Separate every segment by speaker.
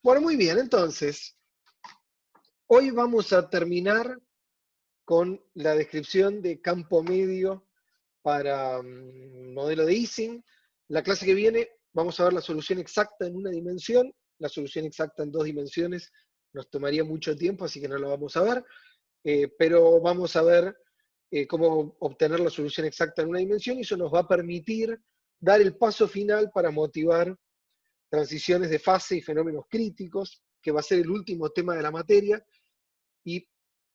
Speaker 1: Bueno, muy bien, entonces, hoy vamos a terminar con la descripción de campo medio para modelo de Ising. La clase que viene vamos a ver la solución exacta en una dimensión, la solución exacta en dos dimensiones nos tomaría mucho tiempo, así que no lo vamos a ver, pero vamos a ver cómo obtener la solución exacta en una dimensión y eso nos va a permitir dar el paso final para motivar transiciones de fase y fenómenos críticos, que va a ser el último tema de la materia, y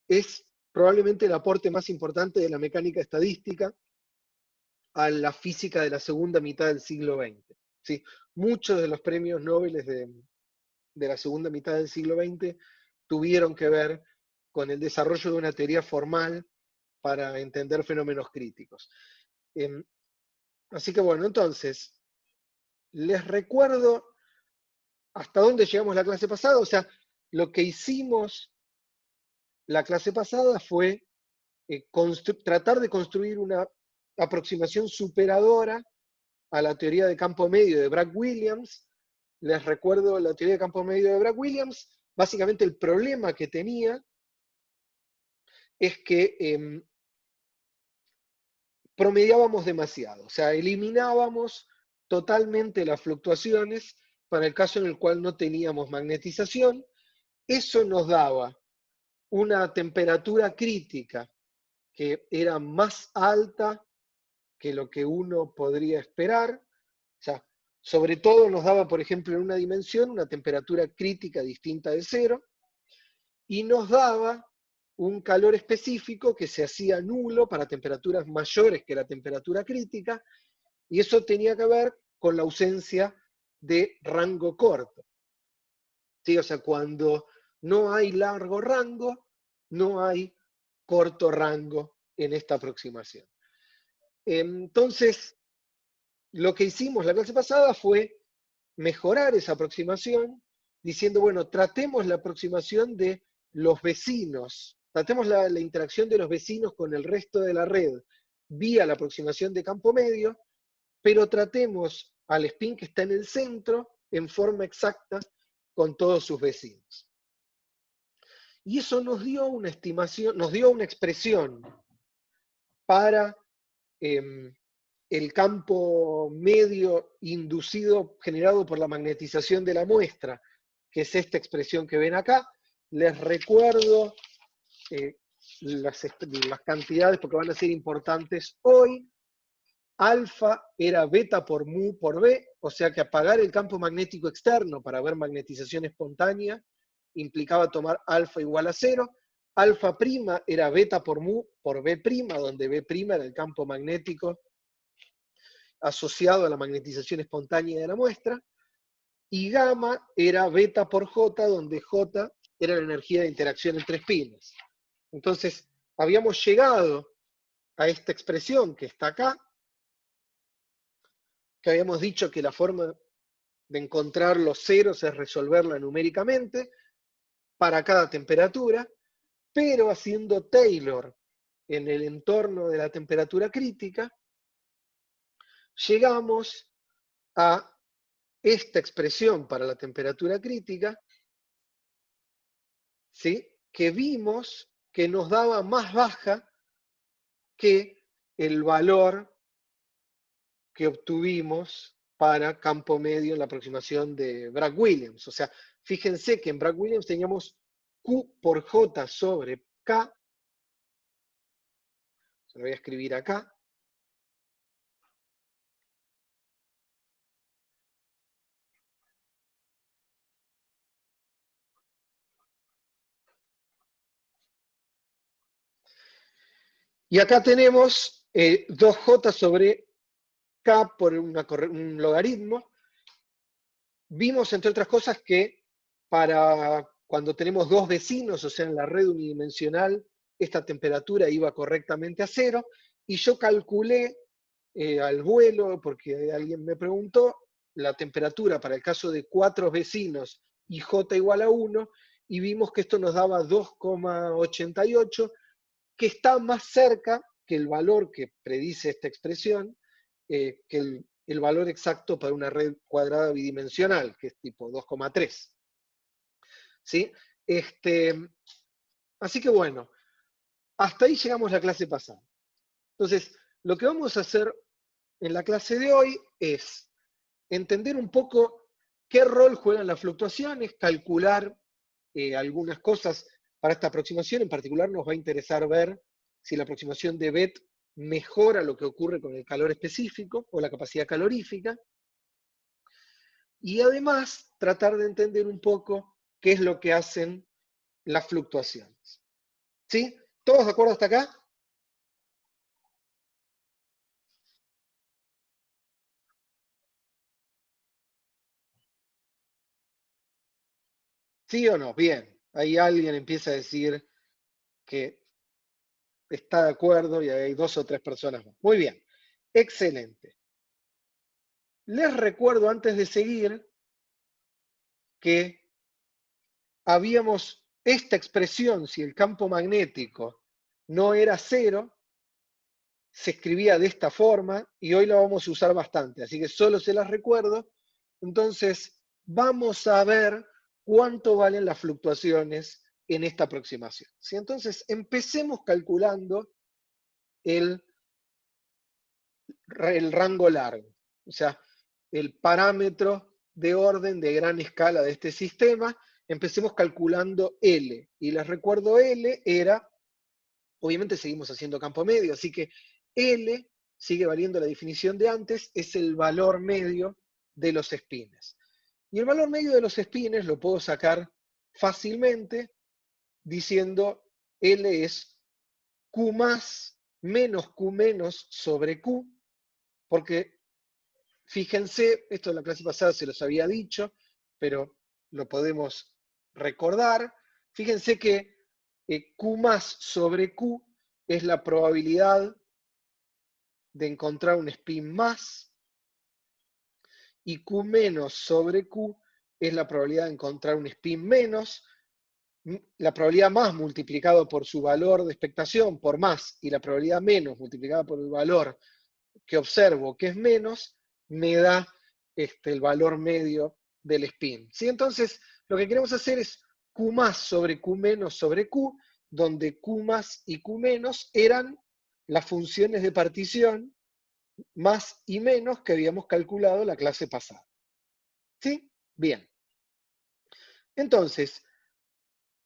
Speaker 1: es probablemente el aporte más importante de la mecánica estadística a la física de la segunda mitad del siglo XX. ¿Sí? Muchos de los premios Nobel de la segunda mitad del siglo XX tuvieron que ver con el desarrollo de una teoría formal para entender fenómenos críticos. Así que bueno, entonces, les recuerdo hasta dónde llegamos la clase pasada. O sea, lo que hicimos la clase pasada fue tratar de construir una aproximación superadora a la teoría de campo medio de Bragg-Williams. Les recuerdo la teoría de campo medio de Bragg-Williams. Básicamente el problema que tenía es que promediábamos demasiado, o sea, eliminábamos totalmente las fluctuaciones para el caso en el cual no teníamos magnetización. Eso nos daba una temperatura crítica que era más alta que lo que uno podría esperar. O sea, sobre todo nos daba, por ejemplo, en una dimensión una temperatura crítica distinta de cero, y nos daba un calor específico que se hacía nulo para temperaturas mayores que la temperatura crítica, y eso tenía que ver con la ausencia de rango corto. ¿Sí? O sea, cuando no hay largo rango, no hay corto rango en esta aproximación. Entonces, lo que hicimos la clase pasada fue mejorar esa aproximación diciendo, bueno, tratemos la aproximación de los vecinos, tratemos la interacción de los vecinos con el resto de la red vía la aproximación de campo medio, pero tratemos al spin que está en el centro en forma exacta con todos sus vecinos. Y eso nos dio una estimación, nos dio una expresión para el campo medio inducido, generado por la magnetización de la muestra, que es esta expresión que ven acá. Les recuerdo las cantidades porque van a ser importantes hoy. Alfa era beta por mu por B, o sea que apagar el campo magnético externo para ver magnetización espontánea implicaba tomar alfa igual a 0. Alfa prima era beta por mu por B prima, donde B prima era el campo magnético asociado a la magnetización espontánea de la muestra, y gamma era beta por J, donde J era la energía de interacción entre espines. Entonces, habíamos llegado a esta expresión que está acá, que habíamos dicho que la forma de encontrar los ceros es resolverla numéricamente para cada temperatura, pero haciendo Taylor en el entorno de la temperatura crítica, llegamos a esta expresión para la temperatura crítica, ¿sí? Que vimos que nos daba más baja que el valor que obtuvimos para campo medio en la aproximación de Bragg-Williams. O sea, fíjense que en Bragg-Williams teníamos Q por J sobre K, se lo voy a escribir acá, y acá tenemos 2J sobre K por un logaritmo. Vimos, entre otras cosas, que para cuando tenemos dos vecinos, o sea, en la red unidimensional, esta temperatura iba correctamente a 0, y yo calculé al vuelo, porque alguien me preguntó, la temperatura para el caso de 4 vecinos y J igual a 1, y vimos que esto nos daba 2,88, que está más cerca que el valor que predice esta expresión, que el valor exacto para una red cuadrada bidimensional, que es tipo 2,3. ¿sí? Así que bueno, hasta ahí llegamos la clase pasada. Entonces, lo que vamos a hacer en la clase de hoy es entender un poco qué rol juegan las fluctuaciones, calcular algunas cosas para esta aproximación. En particular nos va a interesar ver si la aproximación de BET mejora lo que ocurre con el calor específico o la capacidad calorífica. Y además tratar de entender un poco qué es lo que hacen las fluctuaciones. ¿Sí? ¿Todos de acuerdo hasta acá? ¿Sí o no? Bien. Ahí alguien empieza a decir que está de acuerdo y hay 2 o 3 personas más. Muy bien. Excelente. Les recuerdo antes de seguir que habíamos esta expresión, si el campo magnético no era cero, se escribía de esta forma y hoy la vamos a usar bastante, así que solo se las recuerdo. Entonces, vamos a ver cuánto valen las fluctuaciones en esta aproximación. ¿Sí? Entonces, empecemos calculando el rango largo, o sea, el parámetro de orden de gran escala de este sistema. Empecemos calculando L, y les recuerdo L era, obviamente seguimos haciendo campo medio, así que L sigue valiendo la definición de antes, es el valor medio de los espines. Y el valor medio de los espines lo puedo sacar fácilmente diciendo L es Q más menos Q menos sobre Q, porque fíjense, esto en la clase pasada se los había dicho, pero lo podemos recordar. Fíjense que Q más sobre Q es la probabilidad de encontrar un spin más, y Q menos sobre Q es la probabilidad de encontrar un spin menos. La probabilidad más multiplicado por su valor de expectación, por más, y la probabilidad menos multiplicada por el valor que observo, que es menos, me da el valor medio del spin. ¿Sí? Entonces, lo que queremos hacer es Q más sobre Q menos sobre Q, donde Q más y Q menos eran las funciones de partición más y menos que habíamos calculado la clase pasada. ¿Sí? Bien. Entonces,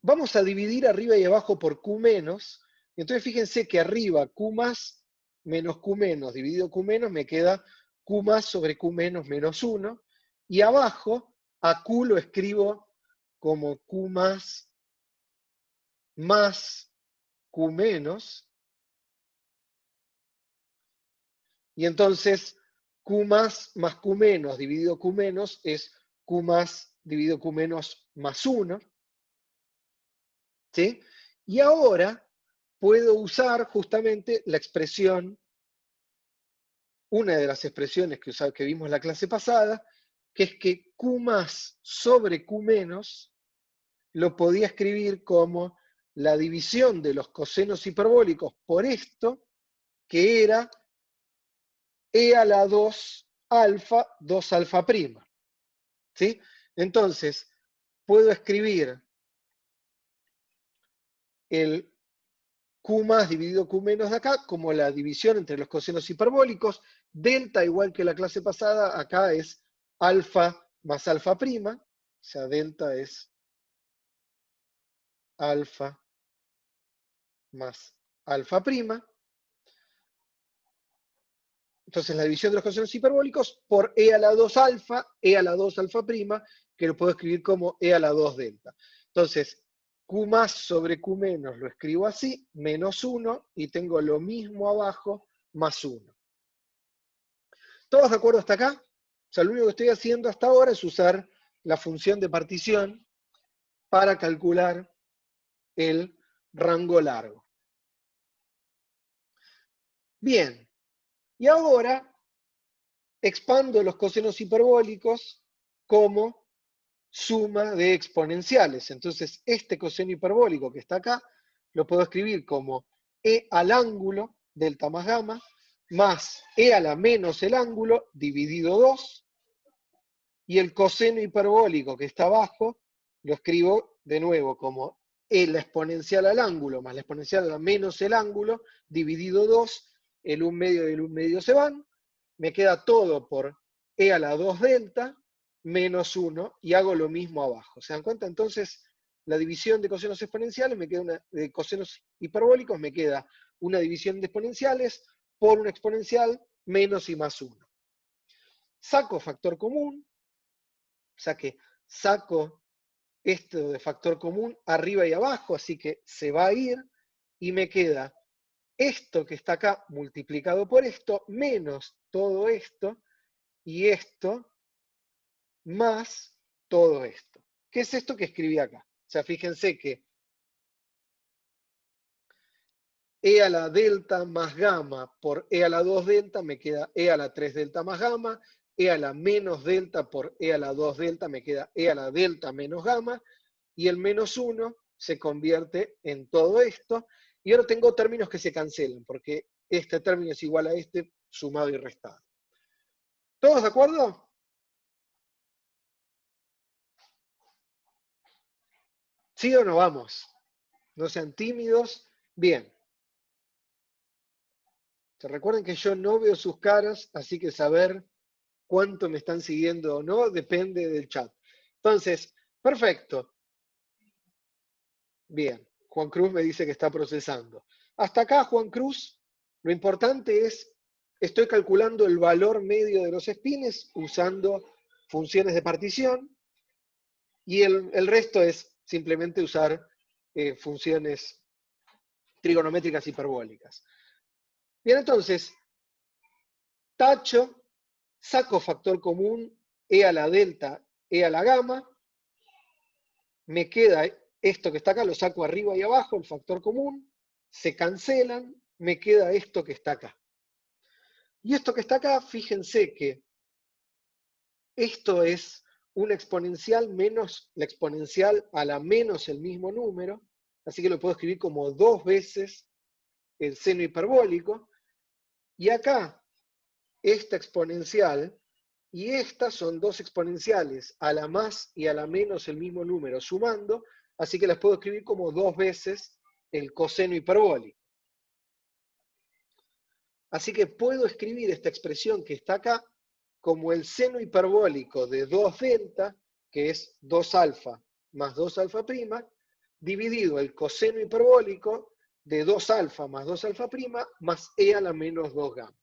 Speaker 1: vamos a dividir arriba y abajo por Q menos. Entonces, fíjense que arriba Q más menos Q menos dividido Q menos me queda Q más sobre Q menos menos 1. Y abajo a Q lo escribo como Q más Q menos. Y entonces Q más Q menos dividido Q menos es Q más dividido Q menos más 1. ¿Sí? Y ahora puedo usar justamente la expresión, una de las expresiones que vimos en la clase pasada, que es que Q más sobre Q menos lo podía escribir como la división de los cosenos hiperbólicos por esto, que era E a la 2 alfa, 2 alfa prima. ¿Sí? Entonces, puedo escribir el Q más dividido Q menos de acá como la división entre los cosenos hiperbólicos. Delta, igual que la clase pasada, acá es alfa más alfa prima. O sea, delta es alfa más alfa prima. Entonces la división de los cosenos hiperbólicos por E a la 2 alfa, E a la 2 alfa prima, que lo puedo escribir como E a la 2 delta. Entonces, Q más sobre Q menos lo escribo así, menos 1, y tengo lo mismo abajo, más 1. ¿Todos de acuerdo hasta acá? O sea, lo único que estoy haciendo hasta ahora es usar la función de partición para calcular el rango largo. Bien, y ahora expando los cosenos hiperbólicos como suma de exponenciales. Entonces, este coseno hiperbólico que está acá, lo puedo escribir como E al ángulo, delta más gamma, más E a la menos el ángulo, dividido 2, y el coseno hiperbólico que está abajo lo escribo de nuevo como E la exponencial al ángulo más la exponencial a menos el ángulo, dividido 2, el 1 medio y el 1 medio se van, me queda todo por E a la 2 delta menos 1, y hago lo mismo abajo. ¿Se dan cuenta? Entonces, la división de cosenos exponenciales, de cosenos hiperbólicos, me queda una división de exponenciales por una exponencial menos y más 1. Saco factor común, o sea que saco esto de factor común arriba y abajo, así que se va a ir, y me queda esto que está acá multiplicado por esto, menos todo esto, y esto, más todo esto. ¿Qué es esto que escribí acá? O sea, fíjense que E a la delta más gamma por E a la 2 delta me queda E a la 3 delta más gamma, E a la menos delta por E a la 2 delta me queda E a la delta menos gamma, y el menos 1 se convierte en todo esto, y ahora tengo términos que se cancelan, porque este término es igual a este sumado y restado. ¿Todos de acuerdo? ¿Sí o no? Vamos. No sean tímidos. Bien. Se recuerden que yo no veo sus caras, así que saber cuánto me están siguiendo o no depende del chat. Entonces, perfecto. Bien. Juan Cruz me dice que está procesando. Hasta acá, Juan Cruz, lo importante es, estoy calculando el valor medio de los espines usando funciones de partición, y el resto es simplemente usar funciones trigonométricas hiperbólicas. Bien, entonces, tacho, saco factor común, E a la delta, E a la gamma, me queda esto que está acá, lo saco arriba y abajo, el factor común, se cancelan, me queda esto que está acá. Y esto que está acá, fíjense que esto es una exponencial menos la exponencial a la menos el mismo número, así que lo puedo escribir como 2 veces el seno hiperbólico, y acá esta exponencial y estas son 2 exponenciales a la más y a la menos el mismo número sumando, así que las puedo escribir como 2 veces el coseno hiperbólico. Así que puedo escribir esta expresión que está acá como el seno hiperbólico de 2 delta, que es 2 alfa más 2 alfa prima, dividido el coseno hiperbólico de 2 alfa más 2 alfa prima, más e a la menos 2 gamma.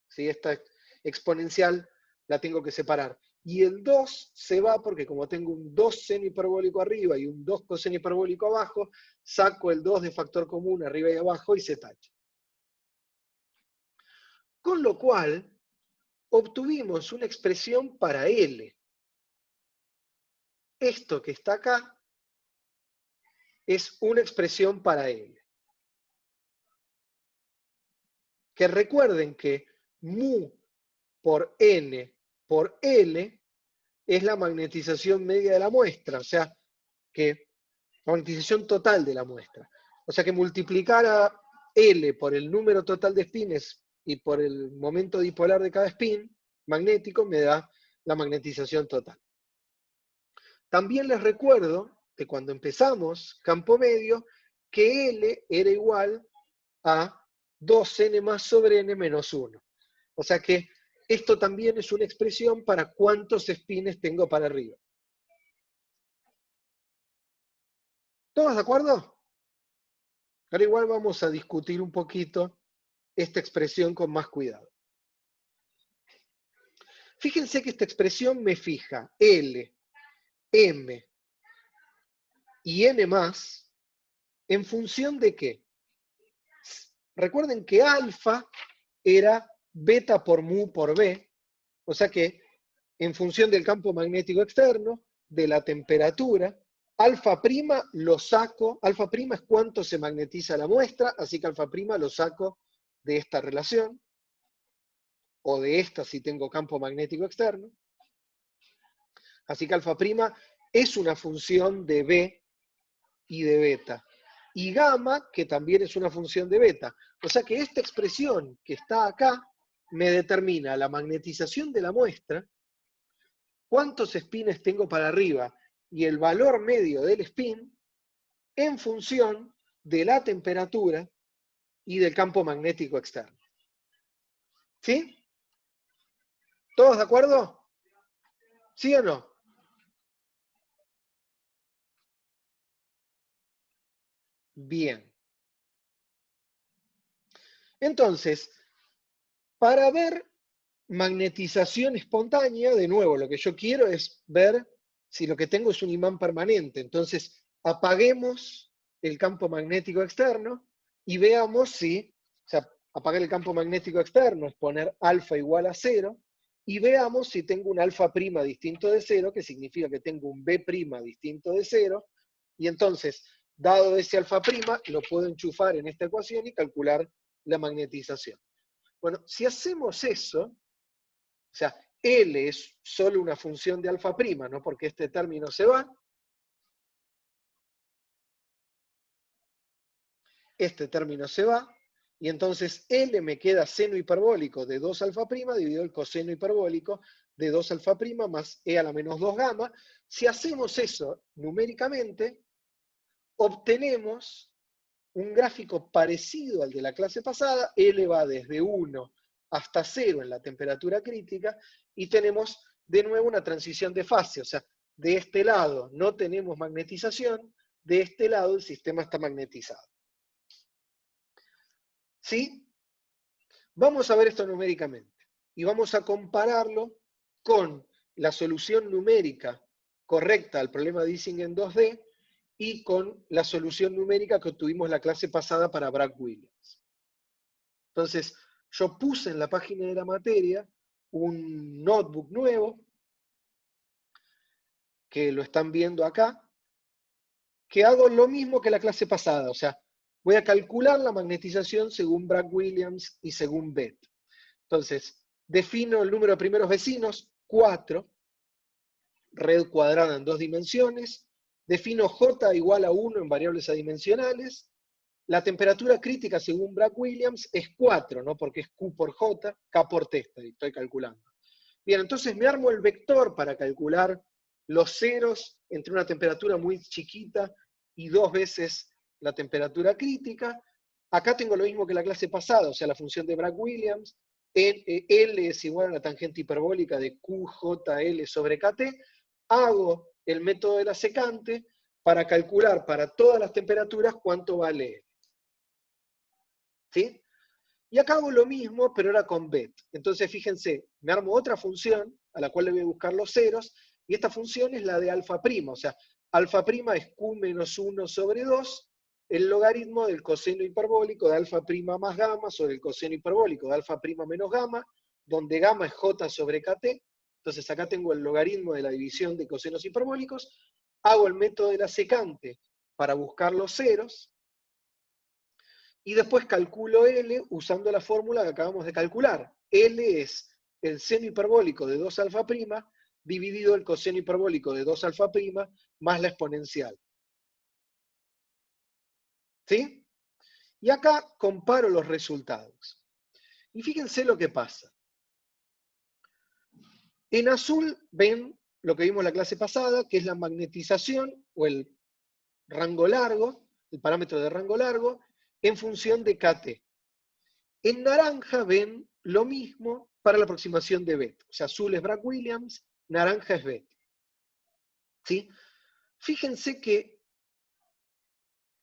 Speaker 1: ¿Sí? Esta exponencial la tengo que separar. Y el 2 se va porque como tengo un 2 seno hiperbólico arriba y un 2 coseno hiperbólico abajo, saco el 2 de factor común arriba y abajo y se tacha. Con lo cual, obtuvimos una expresión para L. Esto que está acá es una expresión para L. Que recuerden que mu por n por L es la magnetización media de la muestra, o sea, que la magnetización total de la muestra. O sea que multiplicar a L por el número total de espines y por el momento dipolar de cada spin magnético me da la magnetización total. También les recuerdo que cuando empezamos campo medio, que L era igual a 2n más sobre n menos 1. O sea que esto también es una expresión para cuántos espines tengo para arriba. ¿Todos de acuerdo? Ahora igual vamos a discutir un poquito esta expresión con más cuidado. Fíjense que esta expresión me fija L, M y N más en función de qué. Recuerden que alfa era beta por mu por B, o sea que en función del campo magnético externo, de la temperatura, alfa prima lo saco, alfa prima es cuánto se magnetiza la muestra, así que alfa prima lo saco de esta relación, o de esta si tengo campo magnético externo. Así que alfa prima es una función de B y de beta. Y gamma, que también es una función de beta. O sea que esta expresión que está acá me determina la magnetización de la muestra, cuántos espines tengo para arriba y el valor medio del spin en función de la temperatura y del campo magnético externo. ¿Sí? ¿Todos de acuerdo? ¿Sí o no? Bien. Entonces, para ver magnetización espontánea, de nuevo, lo que yo quiero es ver si lo que tengo es un imán permanente. Entonces, apaguemos el campo magnético externo y veamos si, o sea, apagar el campo magnético externo es poner alfa igual a 0, y veamos si tengo un alfa prima distinto de 0, que significa que tengo un B prima distinto de 0, y entonces, dado ese alfa prima, lo puedo enchufar en esta ecuación y calcular la magnetización. Bueno, si hacemos eso, o sea, L es solo una función de alfa prima, ¿no? Porque este término se va. Este término se va. Y entonces L me queda seno hiperbólico de 2 alfa prima dividido el coseno hiperbólico de 2 alfa prima más E a la menos 2 gamma. Si hacemos eso numéricamente, obtenemos un gráfico parecido al de la clase pasada. L va desde 1 hasta 0 en la temperatura crítica y tenemos de nuevo una transición de fase, o sea, de este lado no tenemos magnetización, de este lado el sistema está magnetizado. ¿Sí? Vamos a ver esto numéricamente y vamos a compararlo con la solución numérica correcta al problema de Ising en 2D y con la solución numérica que obtuvimos la clase pasada para Bragg-Williams. Entonces, yo puse en la página de la materia un notebook nuevo, que lo están viendo acá, que hago lo mismo que la clase pasada, o sea, voy a calcular la magnetización según Bragg-Williams y según BET. Entonces, defino el número de primeros vecinos, 4, red cuadrada en 2 dimensiones, defino J igual a 1 en variables adimensionales, la temperatura crítica según Bragg-Williams es 4, ¿no? Porque es Q por J, K por T, estoy calculando. Bien, entonces me armo el vector para calcular los ceros entre una temperatura muy chiquita y 2 veces la temperatura crítica. Acá tengo lo mismo que la clase pasada, o sea, la función de Bragg-Williams. L es igual a la tangente hiperbólica de QJL sobre KT. Hago el método de la secante para calcular para todas las temperaturas cuánto vale L. ¿Sí? Y acá hago lo mismo, pero ahora con BET. Entonces, fíjense, me armo otra función a la cual le voy a buscar los ceros, y esta función es la de alfa prima, o sea, alfa prima es Q menos 1 sobre 2, el logaritmo del coseno hiperbólico de alfa prima más gamma sobre el coseno hiperbólico de alfa prima menos gamma, donde gamma es J sobre KT. Entonces acá tengo el logaritmo de la división de cosenos hiperbólicos, hago el método de la secante para buscar los ceros, y después calculo L usando la fórmula que acabamos de calcular. L es el seno hiperbólico de 2 alfa prima dividido el coseno hiperbólico de 2 alfa prima más la exponencial. ¿Sí? Y acá comparo los resultados. Y fíjense lo que pasa. En azul ven lo que vimos en la clase pasada, que es la magnetización o el rango largo, el parámetro de rango largo, en función de KT. En naranja ven lo mismo para la aproximación de BET. O sea, azul es Bragg-Williams, naranja es BET. ¿Sí? Fíjense que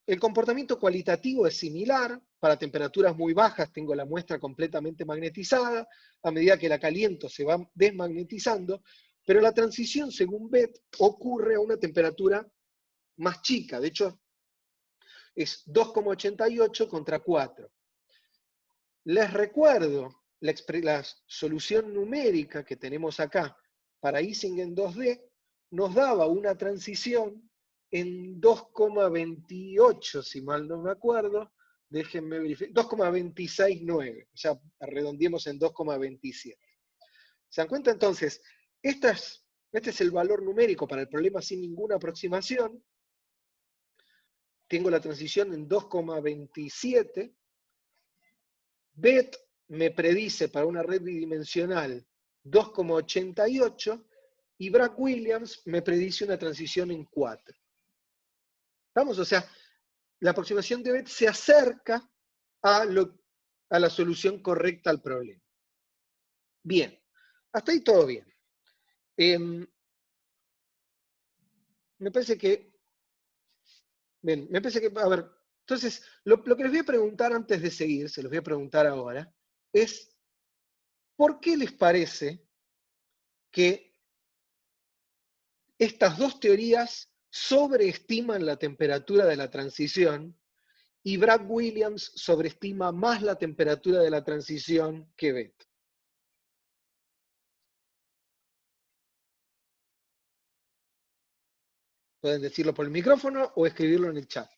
Speaker 1: el comportamiento cualitativo es similar. Para temperaturas muy bajas tengo la muestra completamente magnetizada. A medida que la caliento se va desmagnetizando. Pero la transición según BET ocurre a una temperatura más chica. De hecho, es 2,88 contra 4. Les recuerdo la solución numérica que tenemos acá para Ising en 2D nos daba una transición en 2,28, si mal no me acuerdo, déjenme verificar, 2,269, o sea, redondeemos en 2,27. ¿Se dan cuenta entonces? Este es el valor numérico para el problema sin ninguna aproximación. Tengo la transición en 2,27. BET me predice para una red bidimensional 2,88 y Bragg Williams me predice una transición en 4. ¿Estamos? O sea, la aproximación de Beth se acerca a la solución correcta al problema. Bien, hasta ahí todo bien. Me parece que, a ver, entonces, lo que les voy a preguntar antes de seguir, se los voy a preguntar ahora, es, ¿por qué les parece que estas dos teorías sobreestiman la temperatura de la transición y Bragg Williams sobreestima más la temperatura de la transición que Beth? Pueden decirlo por el micrófono o escribirlo en el chat.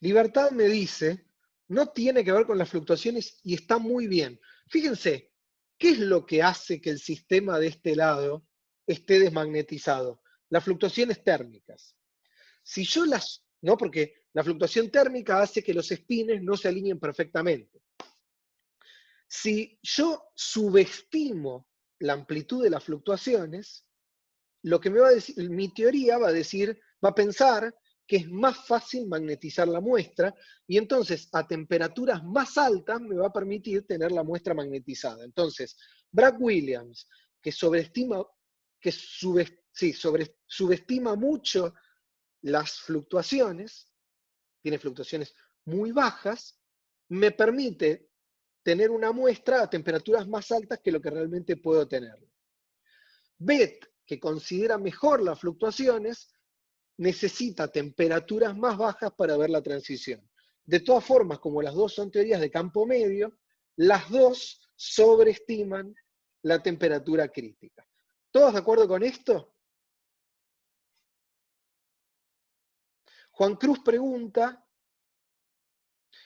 Speaker 1: Libertad me dice, no tiene que ver con las fluctuaciones y está muy bien. Fíjense, ¿qué es lo que hace que el sistema de este lado esté desmagnetizado? Las fluctuaciones térmicas. Si yo no, porque la fluctuación térmica hace que los espines no se alineen perfectamente. Si yo subestimo la amplitud de las fluctuaciones, lo que me va a decir, mi teoría va a pensar que es más fácil magnetizar la muestra y entonces a temperaturas más altas me va a permitir tener la muestra magnetizada. Entonces, Bragg Williams, que subestima mucho las fluctuaciones, tiene fluctuaciones muy bajas, me permite tener una muestra a temperaturas más altas que lo que realmente puedo tener. Beth, que considera mejor las fluctuaciones, necesita temperaturas más bajas para ver la transición. De todas formas, como las dos son teorías de campo medio, las dos sobreestiman la temperatura crítica. ¿Todos de acuerdo con esto? Juan Cruz pregunta,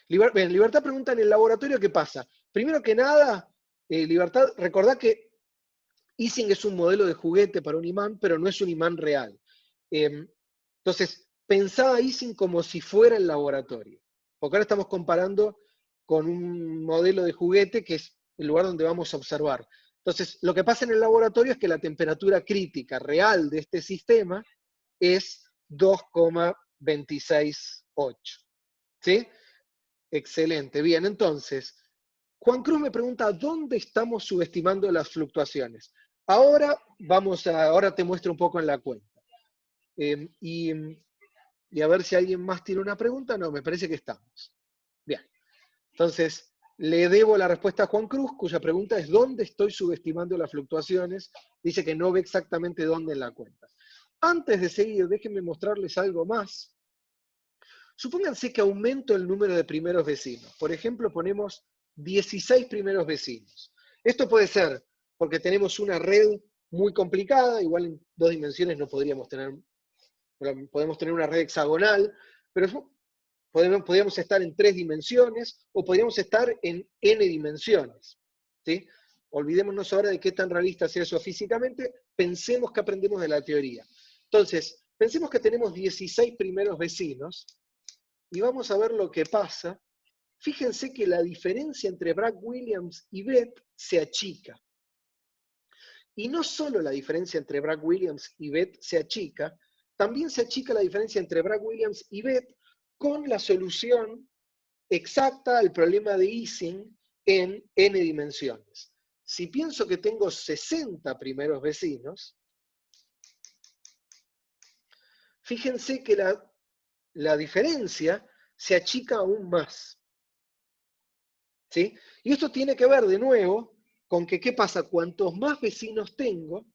Speaker 1: Libertad pregunta en el laboratorio qué pasa. Primero que nada, Libertad, recordá que Ising es un modelo de juguete para un imán, pero no es un imán real. Entonces, pensá a Ising como si fuera el laboratorio. Porque ahora estamos comparando con un modelo de juguete que es el lugar donde vamos a observar. Entonces, lo que pasa en el laboratorio es que la temperatura crítica real de este sistema es 2,268. ¿Sí? Excelente. Bien, entonces, Juan Cruz me pregunta, ¿dónde estamos subestimando las fluctuaciones? Ahora te muestro un poco en la cuenta. Y a ver si alguien más tiene una pregunta. No, me parece que estamos. Bien. Entonces, le debo la respuesta a Juan Cruz, cuya pregunta es ¿dónde estoy subestimando las fluctuaciones? Dice que no ve exactamente dónde en la cuenta. Antes de seguir, déjenme mostrarles algo más. Supónganse que aumento el número de primeros vecinos. Por ejemplo, ponemos 16 primeros vecinos. Esto puede ser porque tenemos una red muy complicada, igual en 2 dimensiones no podemos tener una red hexagonal, pero podríamos estar en 3 dimensiones o podríamos estar en n dimensiones. ¿Sí? Olvidémonos ahora de qué tan realista es eso físicamente, pensemos que aprendemos de la teoría. Entonces, pensemos que tenemos 16 primeros vecinos, y vamos a ver lo que pasa. Fíjense que la diferencia entre Bragg Williams y Beth se achica. Y no solo la diferencia entre Bragg Williams y Beth se achica, también se achica la diferencia entre Bragg Williams y Beth con la solución exacta al problema de Ising en n dimensiones. Si pienso que tengo 60 primeros vecinos, fíjense que la diferencia se achica aún más. ¿Sí? Y esto tiene que ver de nuevo con que, ¿qué pasa? Cuantos más vecinos tengo,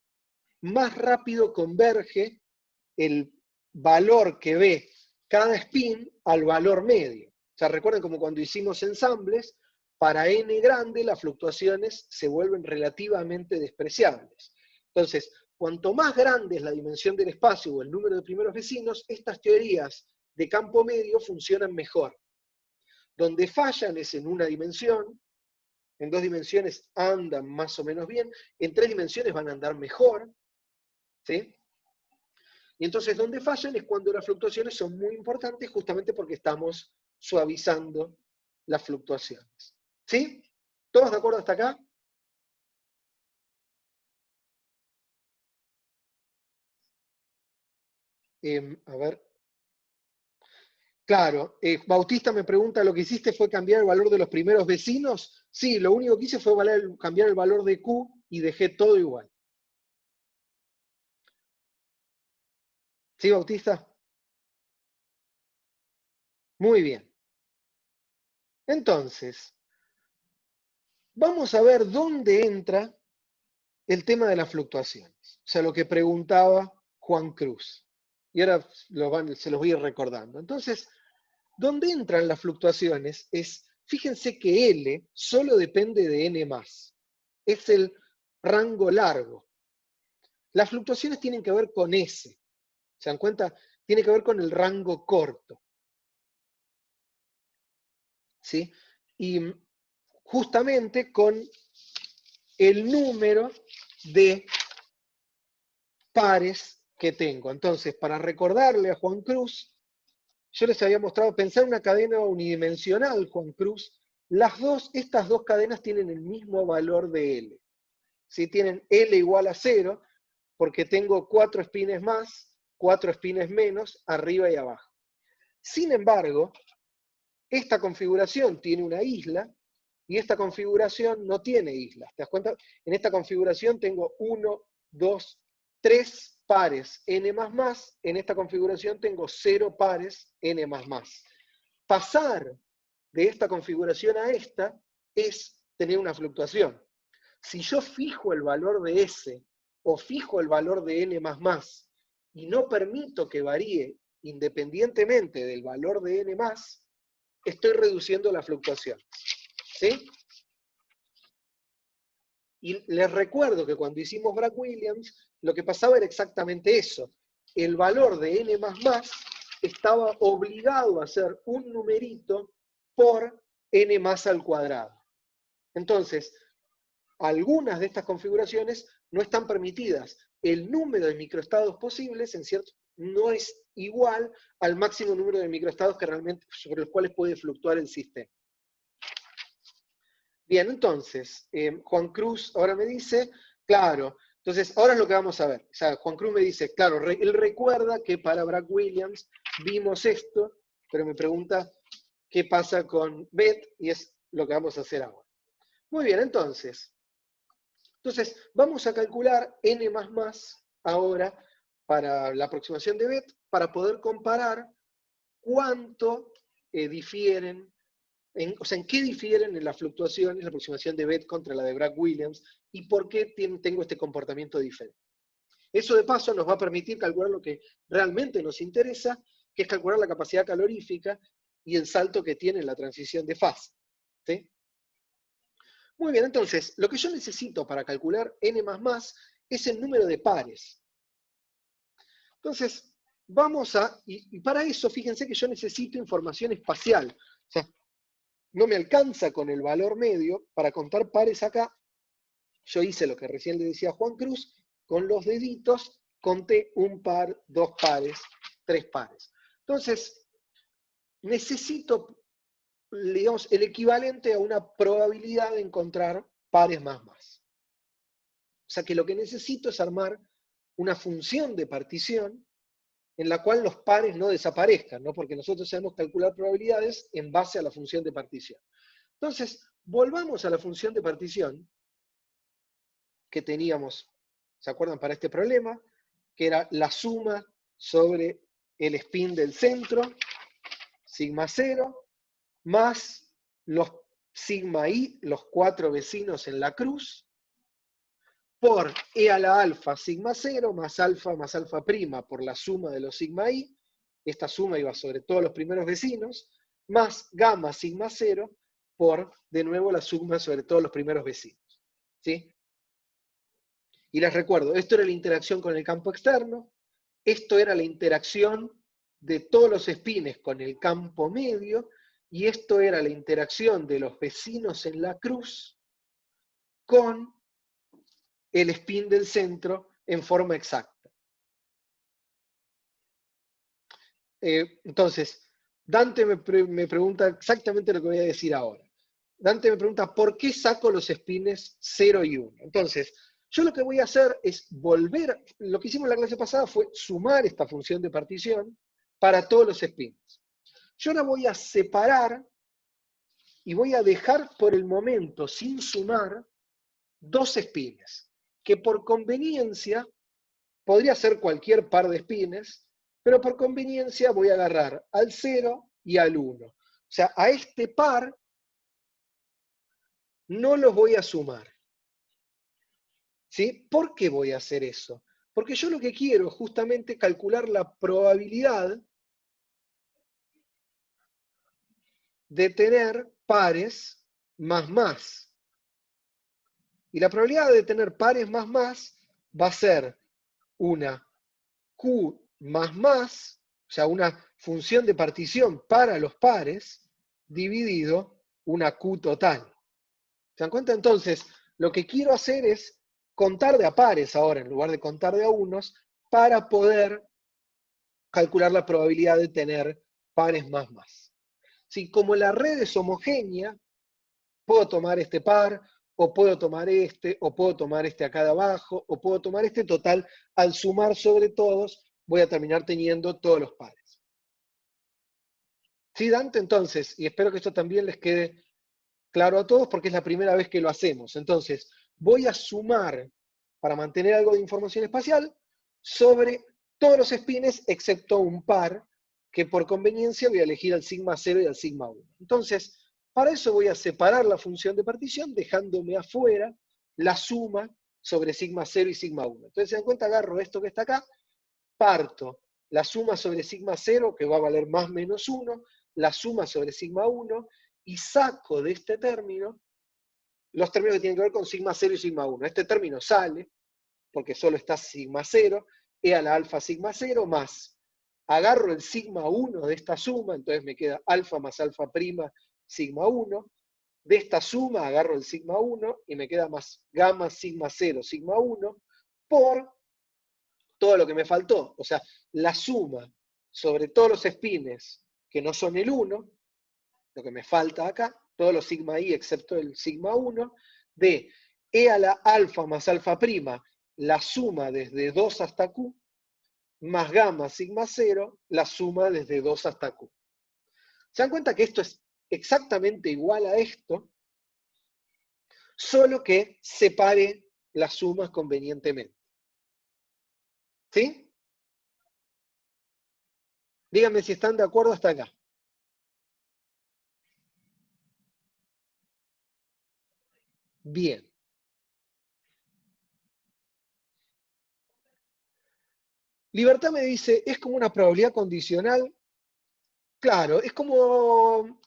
Speaker 1: más rápido converge el valor que ve cada spin al valor medio. O sea, recuerden como cuando hicimos ensambles, para n grande las fluctuaciones se vuelven relativamente despreciables. Entonces, cuanto más grande es la dimensión del espacio o el número de primeros vecinos, estas teorías de campo medio funcionan mejor. Donde fallan es en una dimensión, en 2 dimensiones andan más o menos bien, en 3 dimensiones van a andar mejor, ¿sí? Y entonces donde fallan es cuando las fluctuaciones son muy importantes, justamente porque estamos suavizando las fluctuaciones. ¿Sí? ¿Todos de acuerdo hasta acá? A ver. Claro, Bautista me pregunta, ¿lo que hiciste fue cambiar el valor de los primeros vecinos? Sí, lo único que hice fue cambiar el valor de Q y dejé todo igual. ¿Sí, Bautista? Muy bien. Entonces, vamos a ver dónde entra el tema de las fluctuaciones. O sea, lo que preguntaba Juan Cruz. Y ahora se los voy a ir recordando. Entonces, ¿dónde entran las fluctuaciones? Fíjense que L solo depende de N+. Es el rango largo. Las fluctuaciones tienen que ver con S. ¿Se dan cuenta? Tiene que ver con el rango corto. ¿Sí? Y justamente con el número de pares que tengo. Entonces, para recordarle a Juan Cruz, yo les había mostrado, pensar una cadena unidimensional, Juan Cruz, estas dos cadenas tienen el mismo valor de L. ¿Sí? Tienen L igual a 0, porque tengo 4 espines más, 4 espines menos, arriba y abajo. Sin embargo, esta configuración tiene una isla, y esta configuración no tiene islas. ¿Te das cuenta? En esta configuración tengo 1, 2, 3 pares n++, en esta configuración tengo 0 pares n++. Pasar de esta configuración a esta es tener una fluctuación. Si yo fijo el valor de S o fijo el valor de n++ y no permito que varíe independientemente del valor de n+, estoy reduciendo la fluctuación. ¿Sí? Y les recuerdo que cuando hicimos Bragg-Williams, lo que pasaba era exactamente eso. El valor de n++ estaba obligado a ser un numerito por n más al cuadrado. Entonces, algunas de estas configuraciones no están permitidas. El número de microestados posibles, en cierto, no es igual al máximo número de microestados que realmente, sobre los cuales puede fluctuar el sistema. Bien, entonces, Juan Cruz ahora me dice, claro, entonces ahora es lo que vamos a ver. O sea, Juan Cruz me dice, claro, él recuerda que para Bragg-Williams vimos esto, pero me pregunta qué pasa con Bet, y es lo que vamos a hacer ahora. Muy bien, entonces vamos a calcular n++ ahora para la aproximación de Bet, para poder comparar cuánto difieren, o sea, en qué difieren en las fluctuaciones la aproximación de Bet contra la de Bragg-Williams y por qué tengo este comportamiento diferente. Eso de paso nos va a permitir calcular lo que realmente nos interesa, que es calcular la capacidad calorífica y el salto que tiene la transición de fase. ¿Sí? Muy bien, entonces, lo que yo necesito para calcular n++ es el número de pares. Entonces, y para eso, fíjense que yo necesito información espacial. O sea, no me alcanza con el valor medio para contar pares acá. Yo hice lo que recién le decía a Juan Cruz, con los deditos conté un par, 2 pares, 3 pares. Entonces, necesito, digamos, el equivalente a una probabilidad de encontrar pares más. O sea que lo que necesito es armar una función de partición en la cual los pares no desaparezcan, ¿no? Porque nosotros sabemos calcular probabilidades en base a la función de partición. Entonces, volvamos a la función de partición que teníamos, ¿se acuerdan? Para este problema, que era la suma sobre el spin del centro, sigma 0, más los sigma i, los 4 vecinos en la cruz, por e a la alfa sigma 0 más alfa prima por la suma de los sigma i, esta suma iba sobre todos los primeros vecinos, más gamma sigma 0 por, de nuevo, la suma sobre todos los primeros vecinos. ¿Sí? Y les recuerdo, esto era la interacción con el campo externo, esto era la interacción de todos los espines con el campo medio, y esto era la interacción de los vecinos en la cruz con el spin del centro en forma exacta. Entonces, Dante me pregunta exactamente lo que voy a decir ahora. Dante me pregunta, ¿por qué saco los espines 0 y 1? Entonces, yo lo que voy a hacer es volver, lo que hicimos en la clase pasada fue sumar esta función de partición para todos los espines. Yo ahora voy a separar y voy a dejar por el momento sin sumar dos espines, que por conveniencia podría ser cualquier par de espines, pero por conveniencia voy a agarrar al 0 y al 1. O sea, a este par no los voy a sumar. ¿Sí? ¿Por qué voy a hacer eso? Porque yo lo que quiero es justamente calcular la probabilidad de tener pares más. Y la probabilidad de tener pares más va a ser una Q más, o sea, una función de partición para los pares, dividido una Q total. ¿Se dan cuenta? Entonces, lo que quiero hacer es contar de a pares ahora, en lugar de contar de a unos, para poder calcular la probabilidad de tener pares más. Si como la red es homogénea, puedo tomar este par, o puedo tomar este, o puedo tomar este acá de abajo, o puedo tomar este total. Al sumar sobre todos, voy a terminar teniendo todos los pares. ¿Sí, Dante? Entonces, y espero que esto también les quede claro a todos porque es la primera vez que lo hacemos. Entonces, voy a sumar, para mantener algo de información espacial, sobre todos los espines excepto un par, que por conveniencia voy a elegir al sigma 0 y al sigma 1. Entonces, para eso voy a separar la función de partición, dejándome afuera la suma sobre sigma 0 y sigma 1. Entonces, se dan cuenta, agarro esto que está acá, parto la suma sobre sigma 0, que va a valer más menos 1, la suma sobre sigma 1, y saco de este término los términos que tienen que ver con sigma 0 y sigma 1. Este término sale, porque solo está sigma 0, e a la alfa sigma 0 más. Agarro el sigma 1 de esta suma, entonces me queda alfa más alfa prima sigma 1. De esta suma agarro el sigma 1 y me queda más gamma sigma 0 sigma 1 por todo lo que me faltó. O sea, la suma sobre todos los espines que no son el 1, lo que me falta acá, todos los sigma i excepto el sigma 1, de e a la alfa más alfa prima, la suma desde 2 hasta q, más gamma sigma 0, la suma desde 2 hasta q. ¿Se dan cuenta que esto es exactamente igual a esto? Solo que separe las sumas convenientemente. ¿Sí? Díganme si están de acuerdo hasta acá. Bien. Libertad me dice, es como una probabilidad condicional. Claro, es como,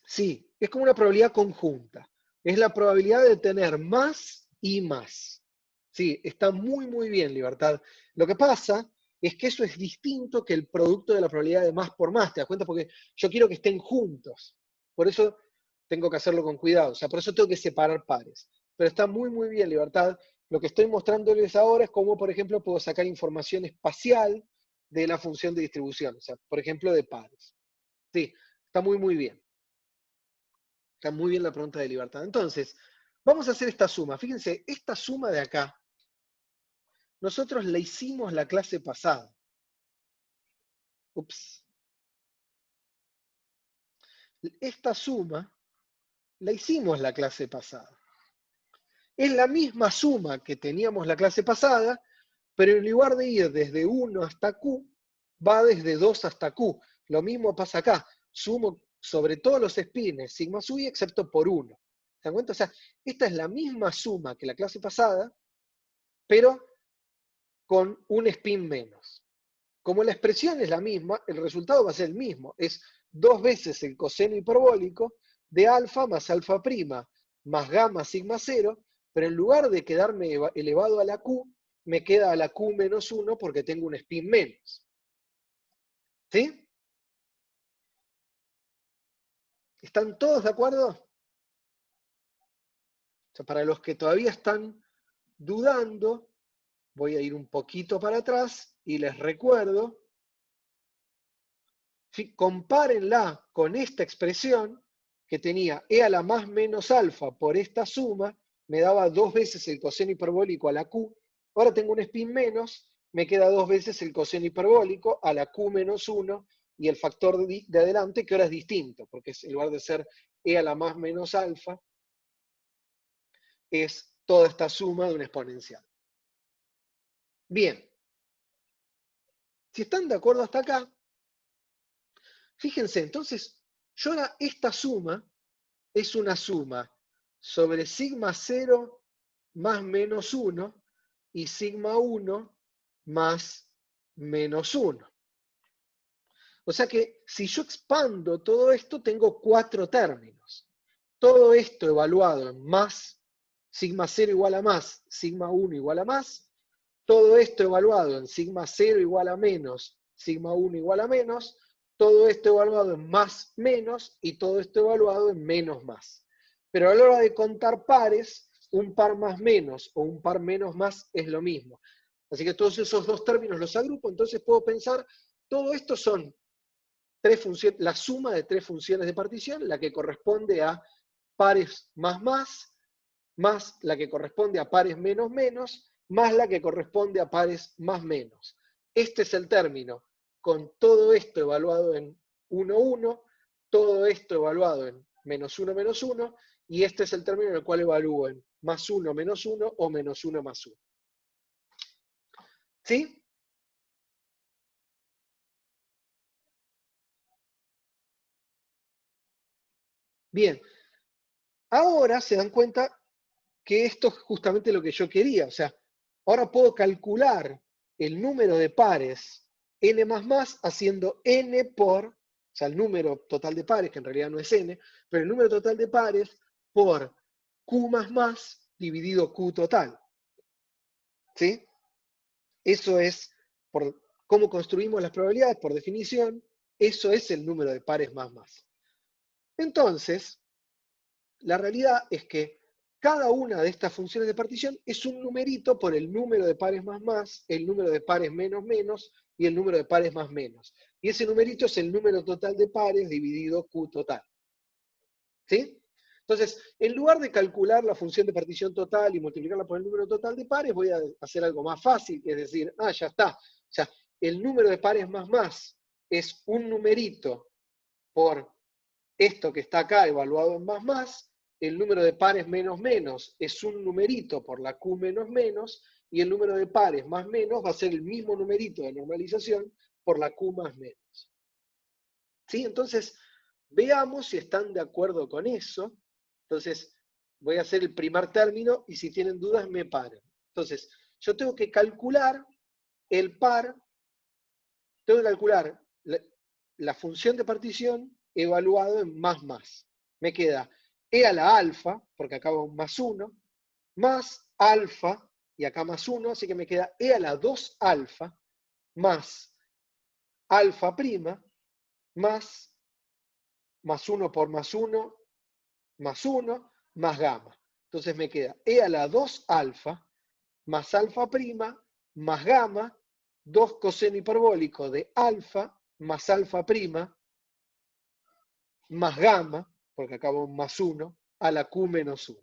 Speaker 1: sí, es como una probabilidad conjunta. Es la probabilidad de tener más y más. Sí, está muy bien, Libertad. Lo que pasa es que eso es distinto que el producto de la probabilidad de más por más, ¿te das cuenta? Porque yo quiero que estén juntos. Por eso tengo que hacerlo con cuidado. O sea, por eso tengo que separar pares. Pero está muy bien, Libertad. Lo que estoy mostrándoles ahora es cómo, por ejemplo, puedo sacar información espacial de la función de distribución. O sea, por ejemplo, de pares. Sí, está muy bien. Está muy bien la pregunta de Libertad. Entonces, vamos a hacer esta suma. Fíjense, esta suma de acá, nosotros la hicimos la clase pasada. Ups. Esta suma la hicimos la clase pasada. Es la misma suma que teníamos la clase pasada, pero en lugar de ir desde 1 hasta Q, va desde 2 hasta Q. Lo mismo pasa acá. Sumo sobre todos los espines sigma sui excepto por 1. ¿Se dan cuenta? O sea, esta es la misma suma que la clase pasada, pero con un spin menos. Como la expresión es la misma, el resultado va a ser el mismo. Es 2 veces el coseno hiperbólico de alfa más alfa prima más gamma sigma 0, pero en lugar de quedarme elevado a la q, me queda a la q menos 1 porque tengo un spin menos. ¿Sí? ¿Están todos de acuerdo? O sea, para los que todavía están dudando, voy a ir un poquito para atrás y les recuerdo Compárenla con esta expresión que tenía e a la más menos alfa por esta suma, me daba 2 veces el coseno hiperbólico a la q. Ahora tengo un spin menos, me queda 2 veces el coseno hiperbólico a la q menos 1 y el factor de adelante, que ahora es distinto, porque en lugar de ser e a la más menos alfa, es toda esta suma de una exponencial. Bien. Si están de acuerdo hasta acá, fíjense, entonces, yo ahora esta suma es una suma sobre sigma 0 más menos 1 y sigma 1 más menos 1. O sea que si yo expando todo esto, tengo 4 términos. Todo esto evaluado en más, sigma 0 igual a más, sigma 1 igual a más. Todo esto evaluado en sigma 0 igual a menos, sigma 1 igual a menos. Todo esto evaluado en más menos y todo esto evaluado en menos más. Pero a la hora de contar pares, un par más menos o un par menos más es lo mismo. Así que todos esos dos términos los agrupo, entonces puedo pensar, todo esto son tres funciones, la suma de 3 funciones de partición, la que corresponde a pares más la que corresponde a pares menos menos, más la que corresponde a pares más menos. Este es el término, con todo esto evaluado en 1, 1, todo esto evaluado en menos 1, menos 1, y este es el término en el cual evalúo en más 1, menos 1 o menos 1, más 1. ¿Sí? Bien. Ahora se dan cuenta que esto es justamente lo que yo quería. O sea, ahora puedo calcular el número de pares n más haciendo n por, o sea, el número total de pares, que en realidad no es n, pero el número total de pares por q más dividido q total. ¿Sí? Eso es, por cómo construimos las probabilidades, por definición, eso es el número de pares más. Entonces, la realidad es que cada una de estas funciones de partición es un numerito por el número de pares más, el número de pares menos y el número de pares más menos. Y ese numerito es el número total de pares dividido q total. ¿Sí? Entonces, en lugar de calcular la función de partición total y multiplicarla por el número total de pares, voy a hacer algo más fácil, que es decir, ya está. O sea, el número de pares más es un numerito por esto que está acá evaluado en más, el número de pares menos es un numerito por la q menos, y el número de pares más menos va a ser el mismo numerito de normalización por la q más menos. ¿Sí? Entonces, veamos si están de acuerdo con eso. Entonces, voy a hacer el primer término y si tienen dudas me paran. Entonces, yo tengo que calcular el par, tengo que calcular la función de partición evaluado en más. Me queda e a la alfa, porque acá va un más 1, más alfa, y acá más 1, así que me queda e a la 2 alfa, más alfa prima, más 1 por más 1, más gamma. Entonces me queda e a la 2 alfa, más alfa prima, más gamma, 2 coseno hiperbólico de alfa, más alfa prima, más gamma, porque acá va un más 1, a la q menos 1.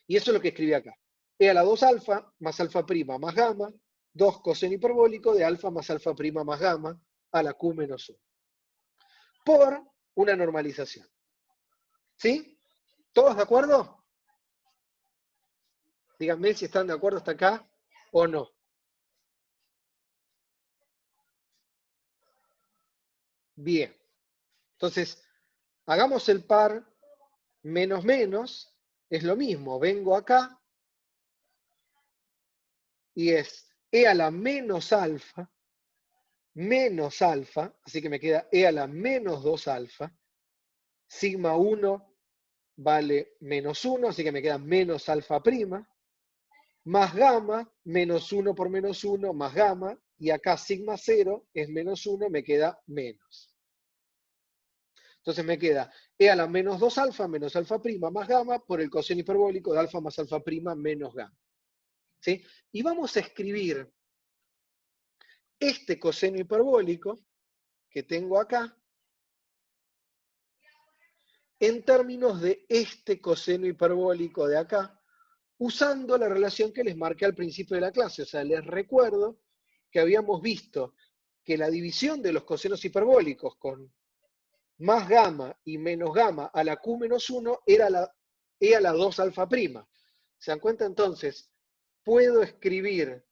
Speaker 1: Y eso es lo que escribí acá. E a la 2 alfa, más alfa prima, más gamma, 2 coseno hiperbólico de alfa más alfa prima más gamma, a la q menos 1. Por una normalización. ¿Sí? ¿Todos de acuerdo? Díganme si están de acuerdo hasta acá o no. Bien. Entonces, hagamos el par menos, es lo mismo. Vengo acá y es e a la menos alfa, así que me queda e a la menos 2 alfa, sigma 1 vale menos 1, así que me queda menos alfa prima, más gamma, menos 1 por menos 1, más gamma, y acá sigma 0 es menos 1, me queda menos. Entonces me queda e a la menos 2 alfa menos alfa prima más gamma por el coseno hiperbólico de alfa más alfa prima menos gamma. ¿Sí? Y vamos a escribir este coseno hiperbólico, que tengo acá en términos de este coseno hiperbólico de acá, usando la relación que les marqué al principio de la clase. O sea, les recuerdo que habíamos visto que la división de los cosenos hiperbólicos con más gamma y menos gamma a la Q menos 1 era la E a la 2 alfa prima. ¿Se dan cuenta entonces? Puedo escribir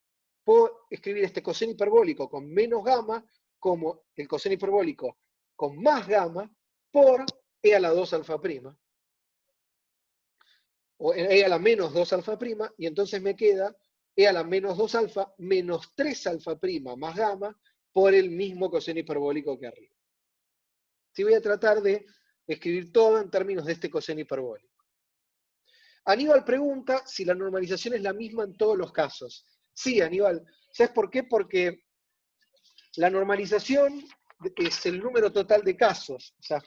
Speaker 1: este coseno hiperbólico con menos gamma como el coseno hiperbólico con más gamma por E a la 2 alfa prima. O E a la menos 2 alfa prima, y entonces me queda E a la menos 2 alfa menos 3 alfa prima más gamma por el mismo coseno hiperbólico que arriba. Sí, voy a tratar de escribir todo en términos de este coseno hiperbólico. Aníbal pregunta si la normalización es la misma en todos los casos. Sí, Aníbal. ¿Sabes por qué? Porque la normalización es el número total de casos. O sea,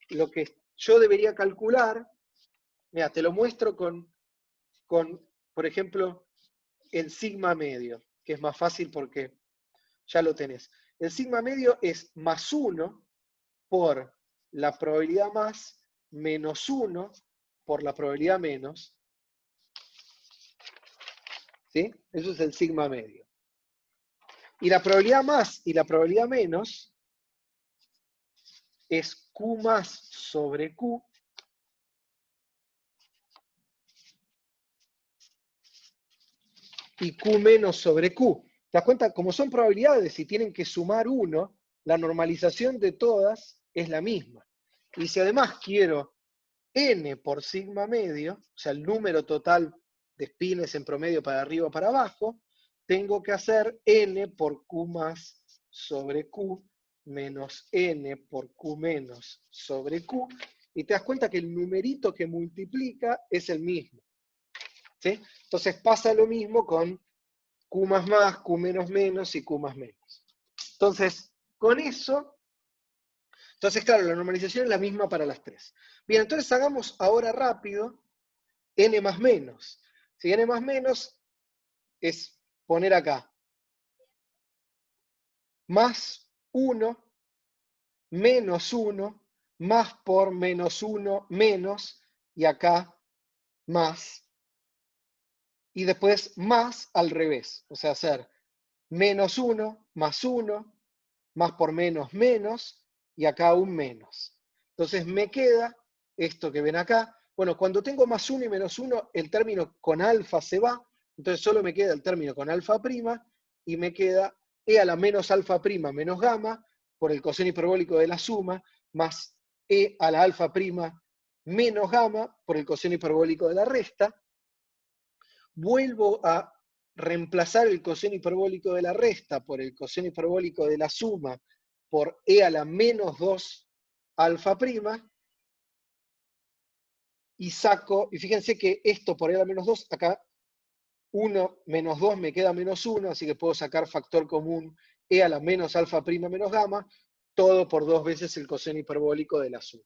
Speaker 1: lo que yo debería calcular, mira, te lo muestro con, por ejemplo, el sigma medio, que es más fácil porque ya lo tenés. El sigma medio es más 1 por la probabilidad más menos 1 por la probabilidad menos. ¿Sí? Eso es el sigma medio. Y la probabilidad más y la probabilidad menos es Q más sobre Q y Q menos sobre Q. ¿Te das cuenta? Como son probabilidades y tienen que sumar 1, la normalización de todas es la misma. Y si además quiero n por sigma medio, o sea, el número total de espines en promedio para arriba o para abajo, tengo que hacer n por q más sobre q menos n por q menos sobre q, y te das cuenta que el numerito que multiplica es el mismo. ¿Sí? Entonces pasa lo mismo con q más, q menos menos y q más menos. Entonces, con eso, claro, la normalización es la misma para las tres. Bien, entonces hagamos ahora rápido n más menos. Si n más menos es poner acá más 1, menos 1, más por menos 1, menos, y acá más, y después más al revés, o sea, hacer menos 1, más por menos, menos, y acá un menos. Entonces me queda esto que ven acá. Bueno, cuando tengo más 1 y menos 1, el término con alfa se va, entonces solo me queda el término con alfa prima, y me queda e a la menos alfa prima menos gamma, por el coseno hiperbólico de la suma, más e a la alfa prima menos gamma, por el coseno hiperbólico de la resta. Vuelvo a reemplazar el coseno hiperbólico de la resta por el coseno hiperbólico de la suma por e a la menos 2 alfa prima, y saco, y fíjense que esto por e a la menos 2, acá 1 menos 2 me queda menos 1, así que puedo sacar factor común e a la menos alfa prima menos gamma, todo por 2 veces el coseno hiperbólico de la suma.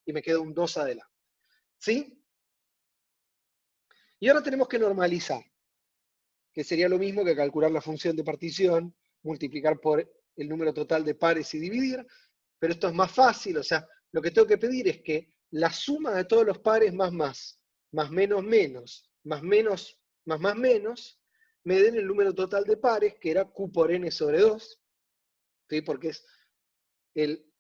Speaker 1: Y me queda un 2 adelante. ¿Sí? Y ahora tenemos que normalizar, que sería lo mismo que calcular la función de partición, multiplicar por el número total de pares y dividir, pero esto es más fácil, o sea, lo que tengo que pedir es que la suma de todos los pares más menos menos, más menos, más menos, me den el número total de pares, que era Q por N sobre 2, ¿sí? Porque es el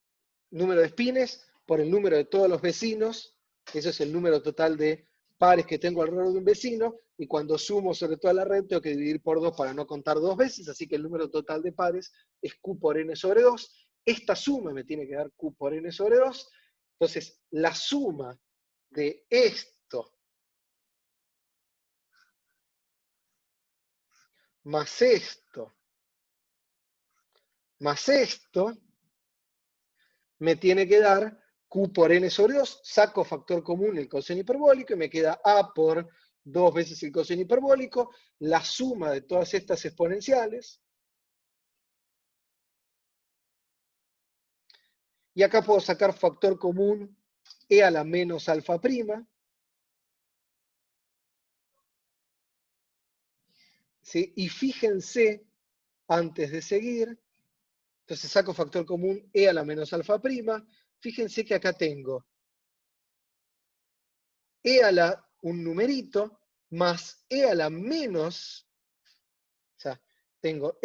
Speaker 1: número de espines por el número de todos los vecinos, eso es el número total de pares que tengo alrededor de un vecino, y cuando sumo sobre toda la red tengo que dividir por 2 para no contar 2 veces, así que el número total de pares es Q por N sobre 2. Esta suma me tiene que dar Q por N sobre 2. Entonces, la suma de esto más esto más esto me tiene que dar Q por N sobre 2, saco factor común el coseno hiperbólico y me queda A por 2 veces el coseno hiperbólico, la suma de todas estas exponenciales. Y acá puedo sacar factor común E a la menos alfa prima. ¿Sí? Y fíjense, antes de seguir, Entonces saco factor común E a la menos alfa prima. Fíjense que acá tengo E a la, un numerito, más E a la menos, o sea, tengo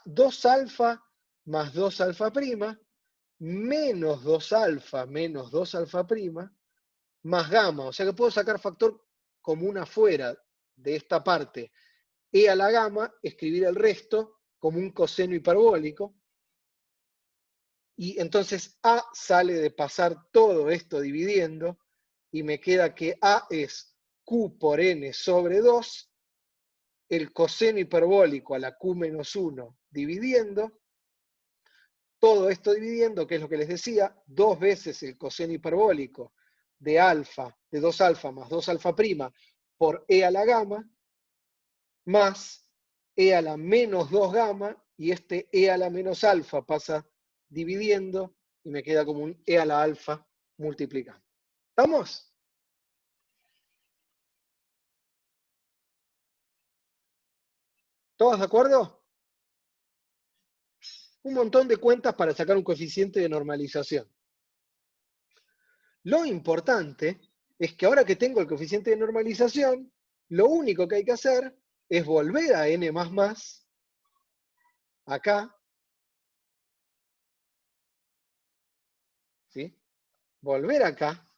Speaker 1: 2 alfa más 2 alfa prima, menos 2 alfa menos 2 alfa prima, más gamma. O sea que puedo sacar factor común afuera de esta parte. E a la gamma, escribir el resto como un coseno hiperbólico. Y entonces A sale de pasar todo esto dividiendo, y me queda que A es Q por N sobre 2, el coseno hiperbólico a la Q menos 1 dividiendo, todo esto dividiendo, que es lo que les decía, 2 veces el coseno hiperbólico de alfa, de 2 alfa más 2 alfa prima por E a la gamma, más E a la menos 2 gamma, y este E a la menos alfa pasa dividiendo, y me queda como un E a la alfa multiplicando. ¿Estamos? ¿Todos de acuerdo? Un montón de cuentas para sacar un coeficiente de normalización. Lo importante es que ahora que tengo el coeficiente de normalización, lo único que hay que hacer es volver a n más, acá, ¿sí? Volver acá,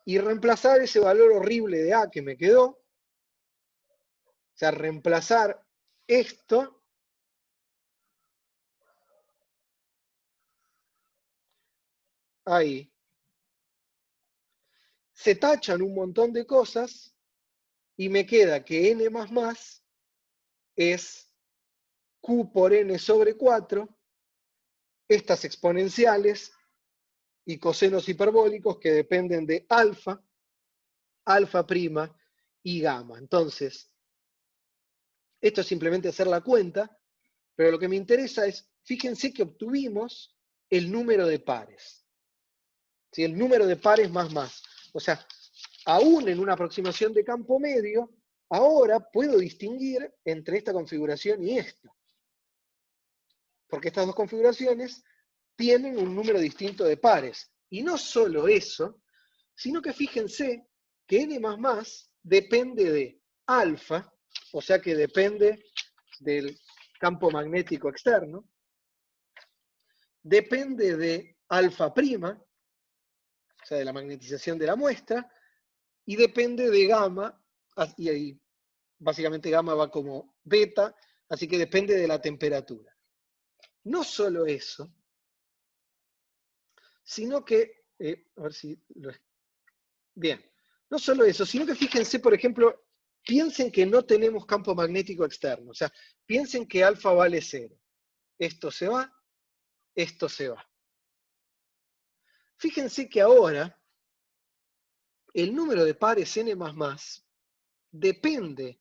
Speaker 1: y reemplazar ese valor horrible de A que me quedó, o sea, reemplazar esto ahí. Se tachan un montón de cosas y me queda que n es Q por n sobre 4, estas exponenciales y cosenos hiperbólicos que dependen de alfa, alfa prima y gamma. Entonces, esto es simplemente hacer la cuenta, pero lo que me interesa es, fíjense que obtuvimos el número de pares. ¿Sí? El número de pares más. O sea, aún en una aproximación de campo medio, ahora puedo distinguir entre esta configuración y esta. Porque estas dos configuraciones tienen un número distinto de pares. Y no solo eso, sino que fíjense que n depende de alfa, o sea que depende del campo magnético externo, depende de alfa prima, o sea, de la magnetización de la muestra, y depende de gamma, y ahí básicamente gamma va como beta, así que depende de la temperatura. No solo eso, sino que, a ver si bien, no solo eso, sino que fíjense, por ejemplo, piensen que no tenemos campo magnético externo, o sea, piensen que alfa vale 0. Esto se va, esto se va. Fíjense que ahora el número de pares n depende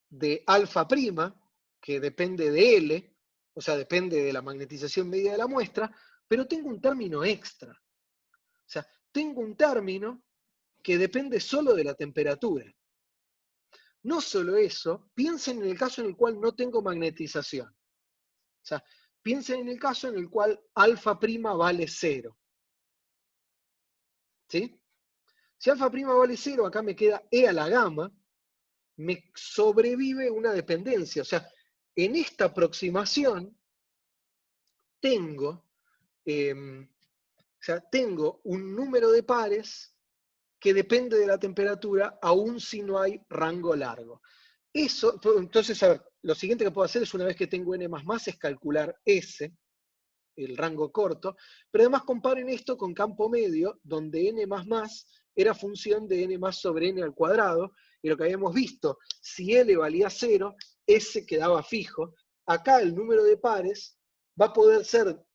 Speaker 1: de alfa prima, que depende de L, o sea, depende de la magnetización media de la muestra, pero tengo un término extra. O sea, tengo un término que depende solo de la temperatura. No solo eso, piensen en el caso en el cual no tengo magnetización. O sea, piensen en el caso en el cual alfa prima vale 0. ¿Sí? Si alfa prima vale 0, acá me queda E a la gamma, me sobrevive una dependencia. O sea, en esta aproximación tengo, tengo un número de pares que depende de la temperatura, aun si no hay rango largo. Eso, entonces, a ver, lo siguiente que puedo hacer es, una vez que tengo n es calcular S, el rango corto, pero además comparen esto con campo medio, donde n era función de n sobre n al cuadrado, y lo que habíamos visto, si L valía 0, S quedaba fijo. Acá el número de pares va a poder ser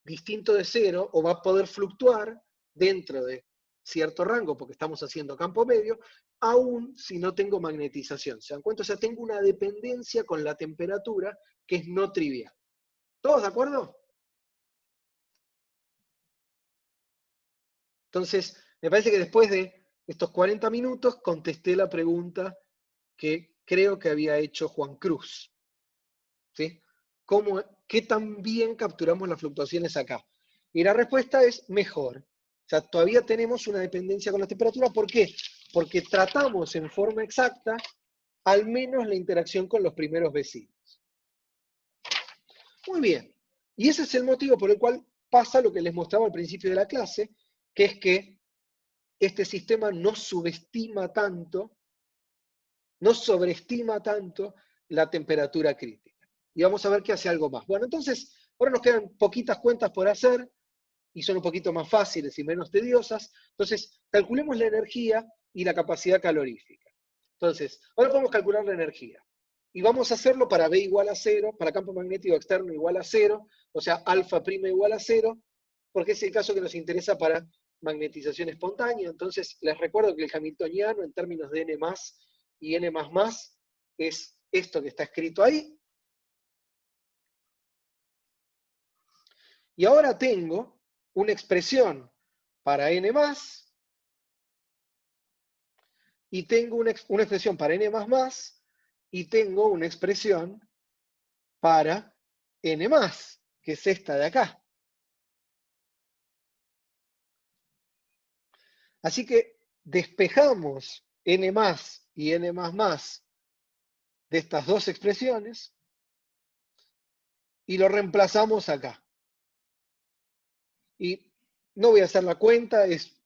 Speaker 1: distinto de 0, o va a poder fluctuar dentro de cierto rango, porque estamos haciendo campo medio, aún si no tengo magnetización. ¿Se dan cuenta? O sea, tengo una dependencia con la temperatura que es no trivial. ¿Todos de acuerdo? Entonces, me parece que después de estos 40 minutos contesté la pregunta que creo que había hecho Juan Cruz. ¿Sí? ¿qué tan bien capturamos las fluctuaciones acá? Y la respuesta es mejor. O sea, todavía tenemos una dependencia con la temperatura. ¿Por qué? Porque tratamos en forma exacta al menos la interacción con los primeros vecinos. Muy bien. Y ese es el motivo por el cual pasa lo que les mostraba al principio de la clase, que es que este sistema no subestima tanto, no sobreestima tanto la temperatura crítica. Y vamos a ver que hace algo más. Bueno, entonces, ahora nos quedan poquitas cuentas por hacer y son un poquito más fáciles y menos tediosas. Entonces, calculemos la energía y la capacidad calorífica. Entonces, ahora podemos calcular la energía. Y vamos a hacerlo para B igual a 0, para campo magnético externo igual a 0, o sea, alfa prima igual a 0, porque es el caso que nos interesa para magnetización espontánea. Entonces, les recuerdo que el hamiltoniano en términos de n más y n más más es esto que está escrito ahí. Y ahora tengo una expresión para n más, y tengo una expresión para n más más, y tengo una expresión para n más, que es esta de acá. Así que despejamos n más y n más más de estas dos expresiones y lo reemplazamos acá. Y no voy a hacer la cuenta, es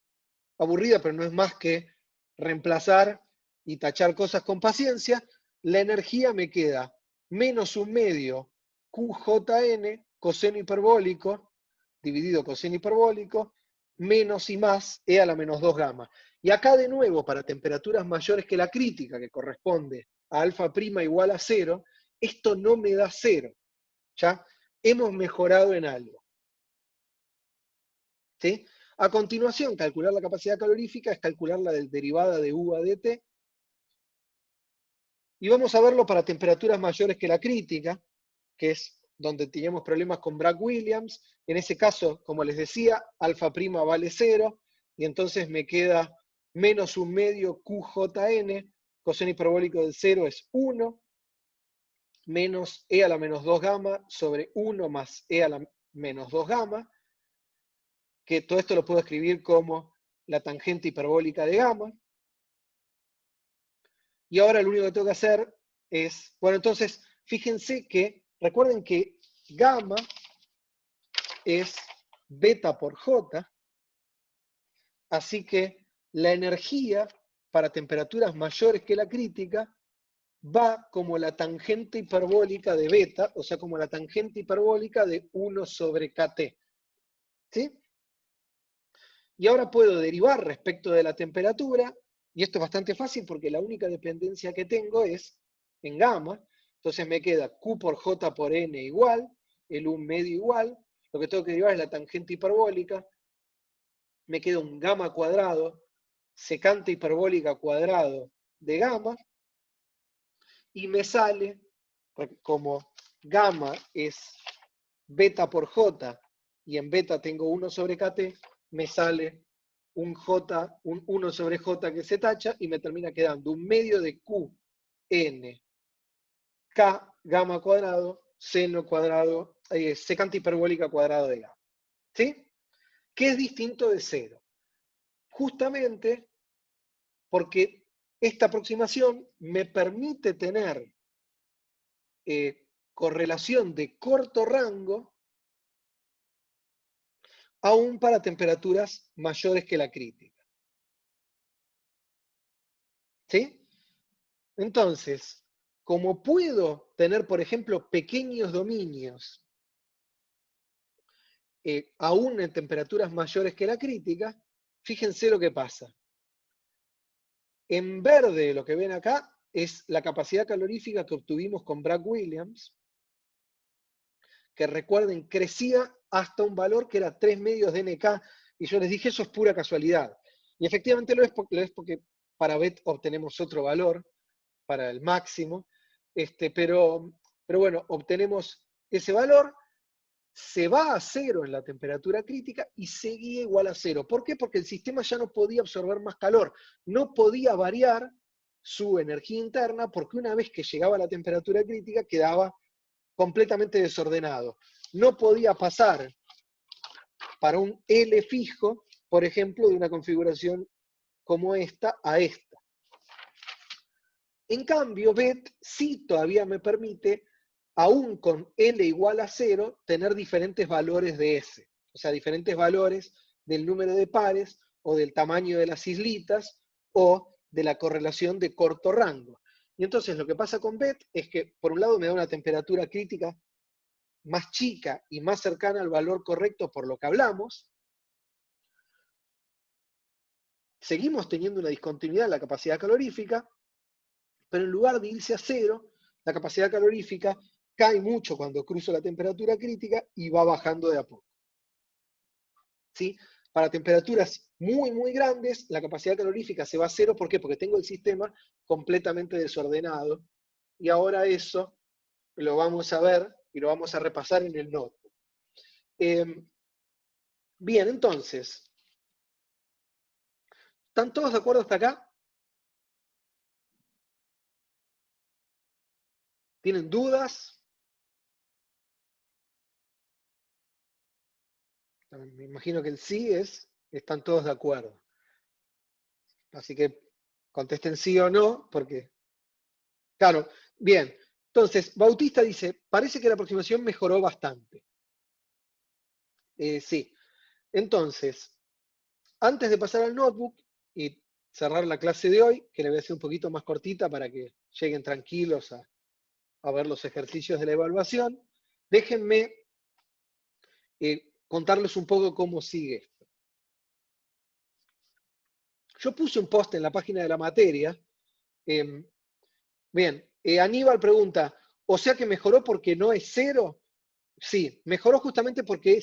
Speaker 1: aburrida, pero no es más que reemplazar y tachar cosas con paciencia. La energía me queda menos un medio QJN coseno hiperbólico dividido coseno hiperbólico menos y más E a la menos 2 gamma. Y acá de nuevo, para temperaturas mayores que la crítica, que corresponde a alfa prima igual a 0, esto no me da 0. ¿Ya? Hemos mejorado en algo. ¿Sí? A continuación, calcular la capacidad calorífica es calcular la derivada de U a dt. Y vamos a verlo para temperaturas mayores que la crítica, que es donde teníamos problemas con Bragg-Williams. En ese caso, como les decía, alfa prima vale 0, y entonces me queda menos un medio QJN, coseno hiperbólico del 0 es 1, menos E a la menos 2 gamma sobre 1 más E a la menos 2 gamma, que todo esto lo puedo escribir como la tangente hiperbólica de gamma. Y ahora lo único que tengo que hacer es, bueno, entonces, fíjense que, recuerden que gamma es beta por J, así que la energía para temperaturas mayores que la crítica va como la tangente hiperbólica de beta, o sea, como la tangente hiperbólica de 1 sobre KT. ¿Sí? Y ahora puedo derivar respecto de la temperatura, y esto es bastante fácil porque la única dependencia que tengo es en gamma, entonces me queda Q por J por N igual, el 1 medio igual, lo que tengo que derivar es la tangente hiperbólica, me queda un gamma cuadrado, secante hiperbólica cuadrado de gamma, y me sale, como gamma es beta por J, y en beta tengo 1 sobre KT, me sale un J, un 1 sobre J que se tacha, y me termina quedando un medio de Q, N, K, gamma cuadrado, seno cuadrado, secante hiperbólica cuadrado de gamma. ¿Sí? ¿Qué es distinto de 0? Justamente porque esta aproximación me permite tener correlación de corto rango aún para temperaturas mayores que la crítica. ¿Sí? Entonces, como puedo tener, por ejemplo, pequeños dominios, aún en temperaturas mayores que la crítica, fíjense lo que pasa. En verde, lo que ven acá, es la capacidad calorífica que obtuvimos con Bragg-Williams, que recuerden, crecía hasta un valor que era 3 medios de NK, y yo les dije, eso es pura casualidad. Y efectivamente lo es porque para BET obtenemos otro valor, para el máximo, pero bueno, obtenemos ese valor, se va a 0 en la temperatura crítica y seguía igual a 0. ¿Por qué? Porque el sistema ya no podía absorber más calor, no podía variar su energía interna, porque una vez que llegaba a la temperatura crítica quedaba completamente desordenado. No podía pasar para un L fijo, por ejemplo, de una configuración como esta a esta. En cambio, bet sí todavía me permite, aún con L igual a 0, tener diferentes valores de S. O sea, diferentes valores del número de pares, o del tamaño de las islitas, o de la correlación de corto rango. Y entonces lo que pasa con bet es que, por un lado, me da una temperatura crítica más chica y más cercana al valor correcto por lo que hablamos. Seguimos teniendo una discontinuidad en la capacidad calorífica, pero en lugar de irse a 0, la capacidad calorífica cae mucho cuando cruzo la temperatura crítica y va bajando de a poco. ¿Sí? Para temperaturas muy, muy grandes, la capacidad calorífica se va a 0. ¿Por qué? Porque tengo el sistema completamente desordenado. Y ahora eso lo vamos a ver y lo vamos a repasar en el notebook. Bien, entonces, ¿están todos de acuerdo hasta acá? ¿Tienen dudas? Me imagino que el sí es, están todos de acuerdo. Así que contesten sí o no, porque, claro, bien. Entonces, Bautista dice, parece que la aproximación mejoró bastante. Sí. Entonces, antes de pasar al notebook y cerrar la clase de hoy, que le voy a hacer un poquito más cortita para que lleguen tranquilos a ver los ejercicios de la evaluación, déjenme contarles un poco cómo sigue esto. Yo puse un post en la página de la materia. Bien, Aníbal pregunta, ¿o sea que mejoró porque no es 0? Sí, mejoró justamente porque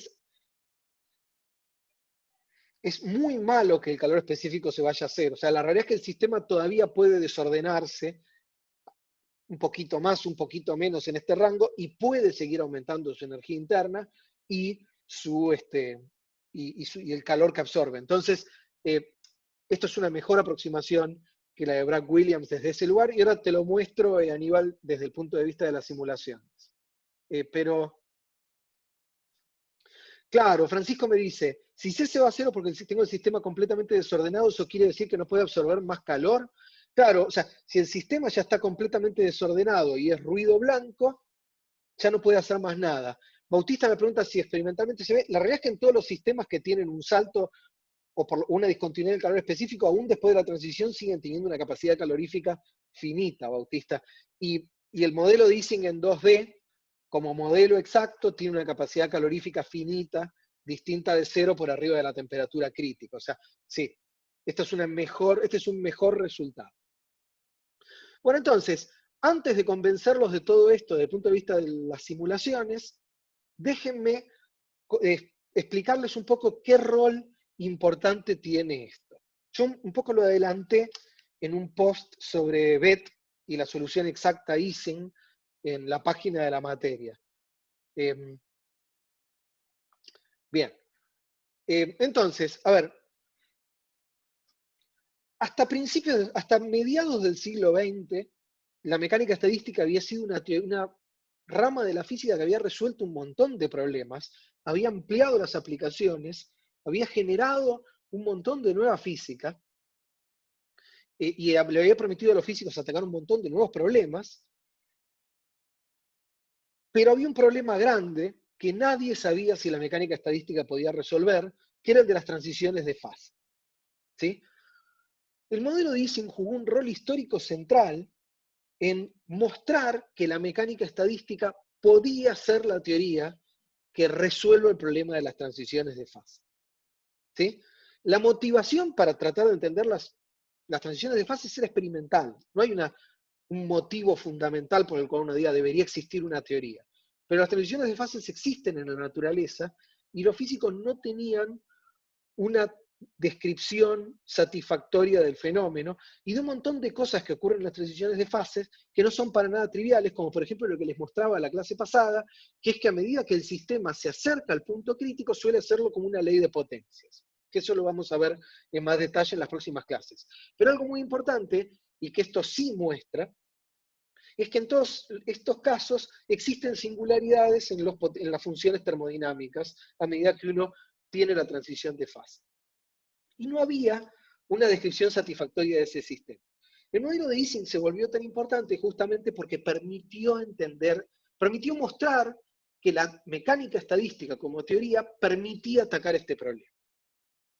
Speaker 1: es muy malo que el calor específico se vaya a 0. O sea, la realidad es que el sistema todavía puede desordenarse un poquito más, un poquito menos en este rango y puede seguir aumentando su energía interna y, y el calor que absorbe. Entonces, esto es una mejor aproximación que la de Bragg Williams desde ese lugar, y ahora te lo muestro, Aníbal, desde el punto de vista de las simulaciones. Pero, claro, Francisco me dice, si C se va a 0 porque tengo el sistema completamente desordenado, ¿eso quiere decir que no puede absorber más calor? Claro, o sea, si el sistema ya está completamente desordenado y es ruido blanco, ya no puede hacer más nada. Bautista me pregunta si experimentalmente se ve. La realidad es que en todos los sistemas que tienen un salto o por una discontinuidad del calor específico, aún después de la transición siguen teniendo una capacidad calorífica finita, Bautista. Y el modelo de Ising en 2D, como modelo exacto, tiene una capacidad calorífica finita, distinta de 0 por arriba de la temperatura crítica. O sea, sí, este es un mejor resultado. Bueno, entonces, antes de convencerlos de todo esto desde el punto de vista de las simulaciones, déjenme explicarles un poco qué rol importante tiene esto. Yo un poco lo adelanté en un post sobre BET y la solución exacta Ising en la página de la materia. Bien. Entonces, a ver, hasta mediados del siglo XX, la mecánica estadística había sido una rama de la física que había resuelto un montón de problemas, había ampliado las aplicaciones, había generado un montón de nueva física, y le había permitido a los físicos atacar un montón de nuevos problemas, pero había un problema grande que nadie sabía si la mecánica estadística podía resolver, que era el de las transiciones de fase. ¿Sí? El modelo de Ising jugó un rol histórico central en mostrar que la mecánica estadística podía ser la teoría que resuelve el problema de las transiciones de fase. ¿Sí? La motivación para tratar de entender las transiciones de fase era experimental. No hay un motivo fundamental por el cual uno diga debería existir una teoría. Pero las transiciones de fases existen en la naturaleza y los físicos no tenían una descripción satisfactoria del fenómeno y de un montón de cosas que ocurren en las transiciones de fases que no son para nada triviales, como por ejemplo lo que les mostraba la clase pasada, que es que a medida que el sistema se acerca al punto crítico suele hacerlo como una ley de potencias, que eso lo vamos a ver en más detalle en las próximas clases. Pero algo muy importante, y que esto sí muestra, es que en todos estos casos existen singularidades en las funciones termodinámicas a medida que uno tiene la transición de fase. Y no había una descripción satisfactoria de ese sistema. El modelo de Ising se volvió tan importante justamente porque permitió mostrar que la mecánica estadística como teoría permitía atacar este problema.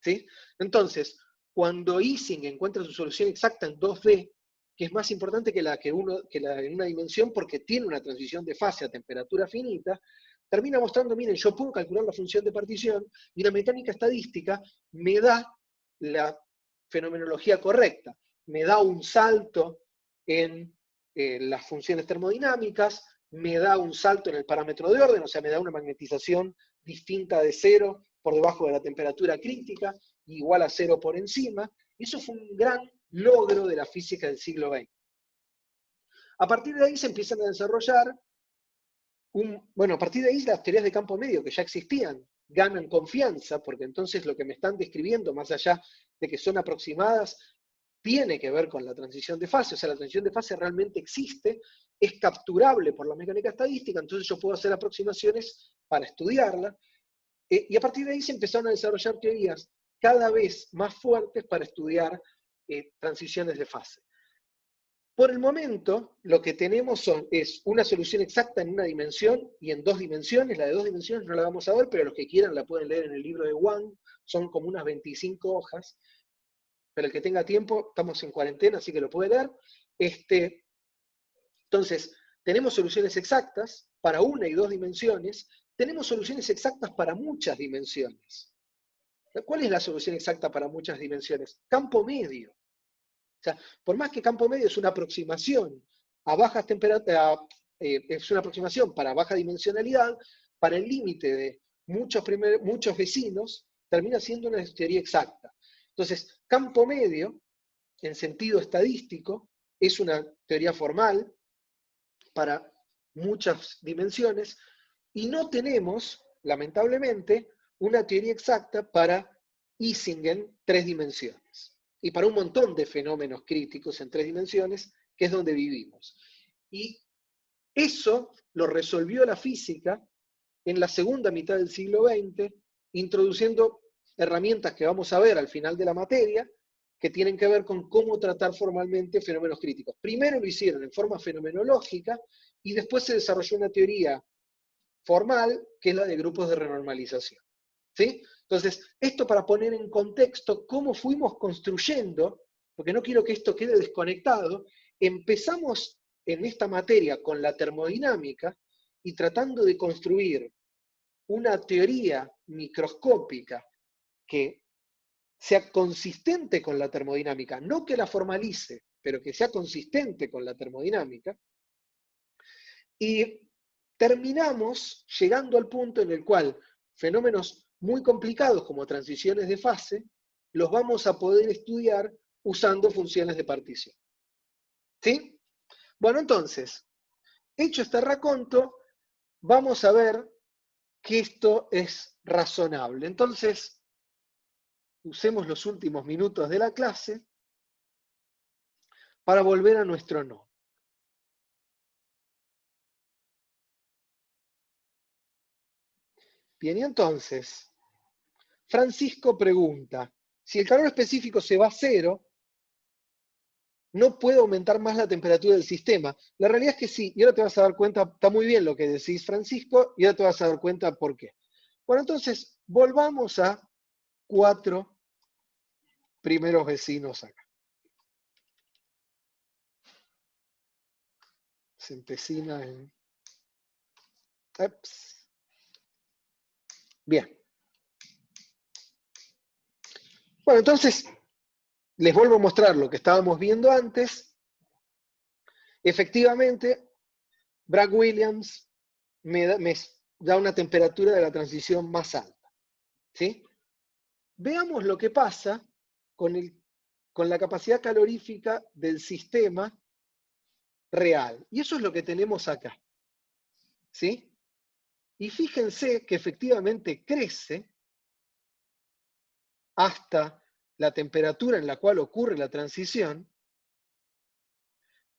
Speaker 1: ¿Sí? Entonces, cuando Ising encuentra su solución exacta en 2D, que es más importante que la en una dimensión porque tiene una transición de fase a temperatura finita, termina mostrando, miren, yo puedo calcular la función de partición y la mecánica estadística me da la fenomenología correcta, me da un salto en las funciones termodinámicas, me da un salto en el parámetro de orden, o sea, me da una magnetización distinta de 0 por debajo de la temperatura crítica, igual a 0 por encima. Y eso fue un gran logro de la física del siglo XX. A partir de ahí se empiezan a desarrollar, a partir de ahí las teorías de campo medio que ya existían ganan confianza, porque entonces lo que me están describiendo, más allá de que son aproximadas, tiene que ver con la transición de fase, o sea, la transición de fase realmente existe, es capturable por la mecánica estadística, entonces yo puedo hacer aproximaciones para estudiarla, y a partir de ahí se empezaron a desarrollar teorías cada vez más fuertes para estudiar transiciones de fase. Por el momento, lo que tenemos es una solución exacta en una dimensión y en 2 dimensiones. La de 2 dimensiones no la vamos a ver, pero los que quieran la pueden leer en el libro de Wang. Son como unas 25 hojas. Pero el que tenga tiempo, estamos en cuarentena, así que lo puede leer. Entonces, tenemos soluciones exactas para 1 y 2 dimensiones. Tenemos soluciones exactas para muchas dimensiones. ¿Cuál es la solución exacta para muchas dimensiones? Campo medio. O sea, por más que campo medio es una aproximación a bajas temperaturas, es una aproximación para baja dimensionalidad, para el límite de muchos vecinos, termina siendo una teoría exacta. Entonces, campo medio, en sentido estadístico, es una teoría formal para muchas dimensiones, y no tenemos, lamentablemente, una teoría exacta para Ising en 3 dimensiones. Y para un montón de fenómenos críticos en 3 dimensiones, que es donde vivimos. Y eso lo resolvió la física en la segunda mitad del siglo XX, introduciendo herramientas que vamos a ver al final de la materia, que tienen que ver con cómo tratar formalmente fenómenos críticos. Primero lo hicieron en forma fenomenológica, y después se desarrolló una teoría formal, que es la de grupos de renormalización. ¿Sí? Entonces, esto para poner en contexto cómo fuimos construyendo, porque no quiero que esto quede desconectado, empezamos en esta materia con la termodinámica y tratando de construir una teoría microscópica que sea consistente con la termodinámica, no que la formalice, pero que sea consistente con la termodinámica, y terminamos llegando al punto en el cual fenómenos muy complicados como transiciones de fase, los vamos a poder estudiar usando funciones de partición. ¿Sí? Bueno, entonces, hecho este raconto, vamos a ver que esto es razonable. Entonces, usemos los últimos minutos de la clase para volver a nuestro no. Bien, y entonces, Francisco pregunta, si el calor específico se va a 0, no puede aumentar más la temperatura del sistema. La realidad es que sí, y ahora te vas a dar cuenta, está muy bien lo que decís, Francisco, y ahora te vas a dar cuenta por qué. Bueno, entonces, volvamos a 4 primeros vecinos acá. Se empecina en... Ups. Bien. Bueno, entonces, les vuelvo a mostrar lo que estábamos viendo antes. Efectivamente, Bragg Williams me da una temperatura de la transición más alta. ¿Sí? Veamos lo que pasa con la capacidad calorífica del sistema real. Y eso es lo que tenemos acá. ¿Sí? Y fíjense que efectivamente crece hasta la temperatura en la cual ocurre la transición,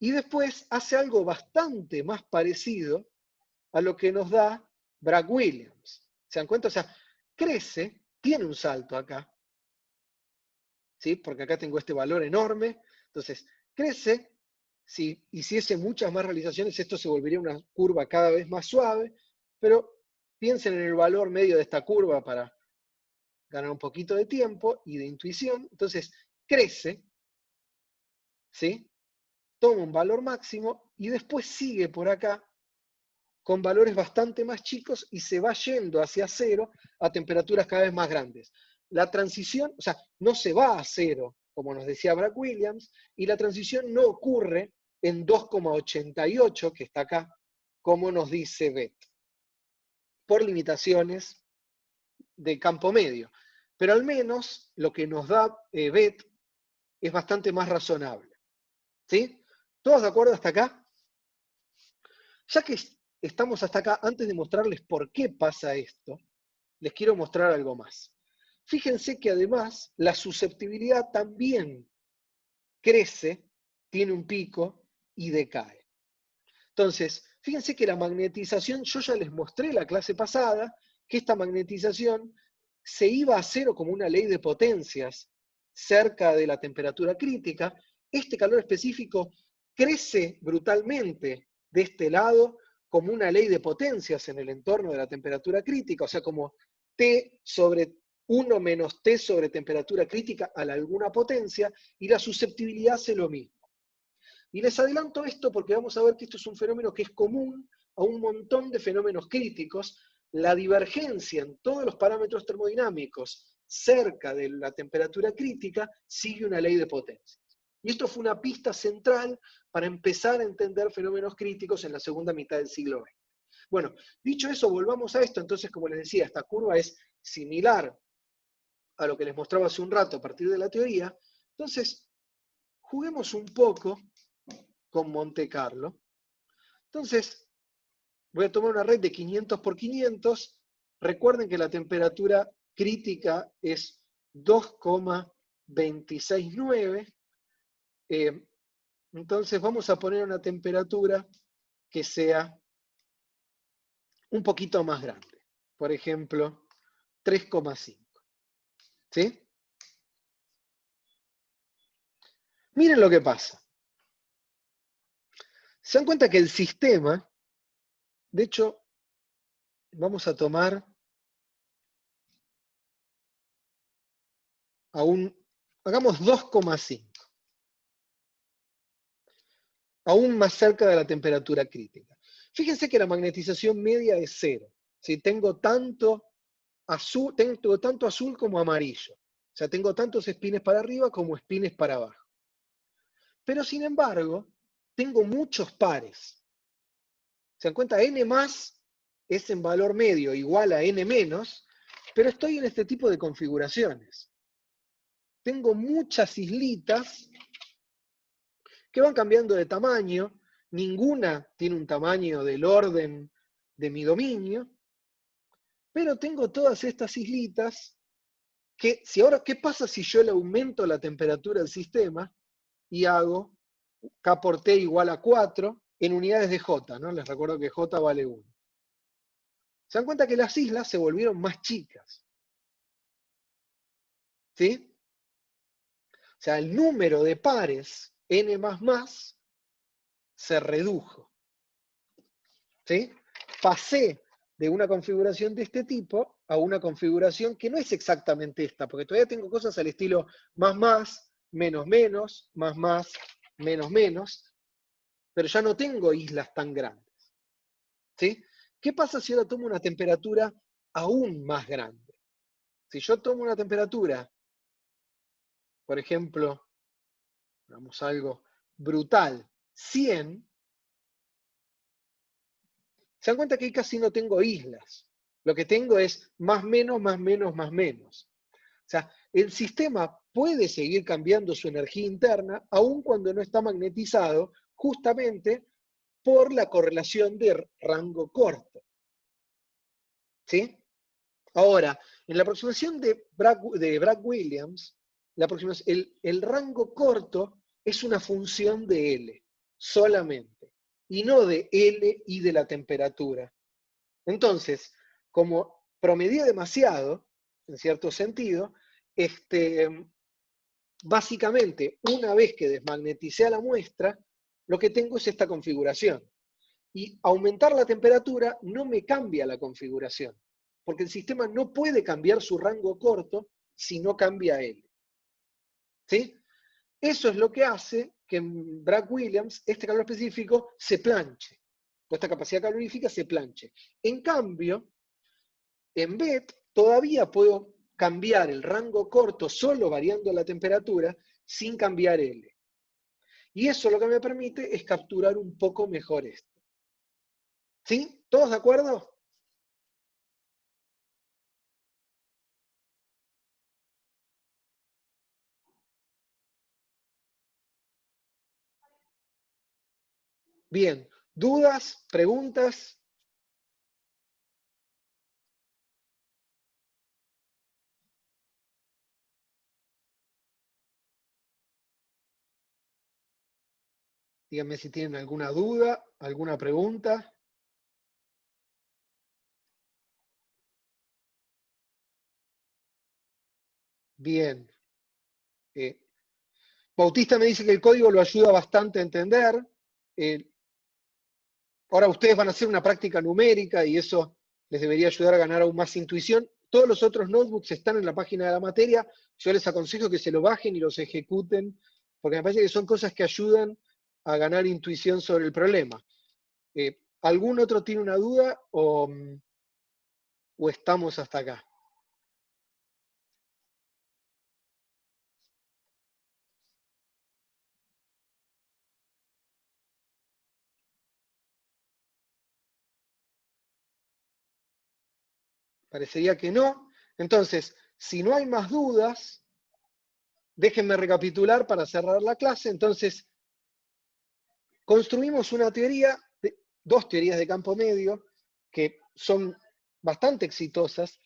Speaker 1: Y después hace algo bastante más parecido a lo que nos da Bragg-Williams. ¿Se dan cuenta? O sea, crece, tiene un salto acá, ¿sí? Porque acá tengo este valor enorme. Entonces, crece, si hiciese muchas más realizaciones, esto se volvería una curva cada vez más suave, pero piensen en el valor medio de esta curva para ganar un poquito de tiempo y de intuición. Entonces, crece, ¿sí? Toma un valor máximo y después sigue por acá con valores bastante más chicos y se va yendo hacia cero a temperaturas cada vez más grandes. La transición, o sea, no se va a cero, como nos decía Bragg-Williams, y la transición no ocurre en 2,88, que está acá, como nos dice Beth, por limitaciones de campo medio. Pero al menos lo que nos da Beth es bastante más razonable. ¿Sí? ¿Todos de acuerdo hasta acá? Ya que estamos hasta acá, antes de mostrarles por qué pasa esto, les quiero mostrar algo más. Fíjense que además la susceptibilidad también crece, tiene un pico y decae. Entonces, fíjense que la magnetización, yo ya les mostré la clase pasada, que esta magnetización se iba a cero como una ley de potencias cerca de la temperatura crítica. Este calor específico crece brutalmente de este lado como una ley de potencias en el entorno de la temperatura crítica, o sea, como T sobre 1 menos T sobre temperatura crítica a alguna potencia, y la susceptibilidad hace lo mismo. Y les adelanto esto porque vamos a ver que esto es un fenómeno que es común a un montón de fenómenos críticos. La divergencia en todos los parámetros termodinámicos cerca de la temperatura crítica sigue una ley de potencias. Y esto fue una pista central para empezar a entender fenómenos críticos en la segunda mitad del siglo XX. Bueno, dicho eso, volvamos a esto. Entonces, como les decía, esta curva es similar a lo que les mostraba hace un rato a partir de la teoría. Entonces, juguemos un poco con Monte Carlo. Entonces, voy a tomar una red de 500 por 500. Recuerden que la temperatura crítica es 2,269. Entonces vamos a poner una temperatura que sea un poquito más grande. Por ejemplo, 3,5. ¿Sí? Miren lo que pasa. Se dan cuenta que el sistema, de hecho, vamos a tomar hagamos 2,5. Aún más cerca de la temperatura crítica. Fíjense que la magnetización media es cero. ¿Sí? Tengo tanto azul como amarillo. O sea, tengo tantos espines para arriba como espines para abajo. Pero sin embargo, tengo muchos pares. ¿Se dan cuenta? N más es en valor medio igual a N menos, pero estoy en este tipo de configuraciones. Tengo muchas islitas que van cambiando de tamaño, ninguna tiene un tamaño del orden de mi dominio, pero tengo todas estas islitas que, ¿qué pasa si yo le aumento la temperatura del sistema y hago K por T igual a 4 en unidades de J, ¿no? Les recuerdo que J vale 1. Se dan cuenta que las islas se volvieron más chicas. ¿Sí? O sea, el número de pares N se redujo. ¿Sí? Pasé de una configuración de este tipo a una configuración que no es exactamente esta, porque todavía tengo cosas al estilo más, menos, menos, pero ya no tengo islas tan grandes. ¿Sí? ¿Qué pasa si ahora tomo una temperatura aún más grande? Si yo tomo una temperatura, por ejemplo, digamos algo brutal, 100, se dan cuenta que ahí casi no tengo islas. Lo que tengo es más menos. O sea, el sistema puede seguir cambiando su energía interna aun cuando no está magnetizado, justamente por la correlación de rango corto. ¿Sí? Ahora, en la aproximación de Bragg-Williams, el rango corto es una función de L. solamente, y no de L y de la temperatura. Entonces, como promedié demasiado, en cierto sentido, básicamente, una vez que desmagneticé a la muestra, lo que tengo es esta configuración. Y aumentar la temperatura no me cambia la configuración, porque el sistema no puede cambiar su rango corto si no cambia L. ¿Sí? Eso es lo que hace que en Bragg-Williams este calor específico se planche. Esta capacidad calorífica se planche. En cambio, en BET todavía puedo cambiar el rango corto solo variando la temperatura sin cambiar L. Y eso lo que me permite es capturar un poco mejor esto. ¿Sí? ¿Todos de acuerdo? Bien. ¿Dudas? ¿Preguntas? Díganme si tienen alguna duda, alguna pregunta. Bien. Bautista me dice que el código lo ayuda bastante a entender. Ahora ustedes van a hacer una práctica numérica y eso les debería ayudar a ganar aún más intuición. Todos los otros notebooks están en la página de la materia. Yo les aconsejo que se lo bajen y los ejecuten, porque me parece que son cosas que ayudan a ganar intuición sobre el problema. ¿Algún otro tiene una duda o estamos hasta acá? Parecería que no. Entonces, si no hay más dudas, déjenme recapitular para cerrar la clase. Entonces, construimos una teoría, dos teorías de campo medio, que son bastante exitosas.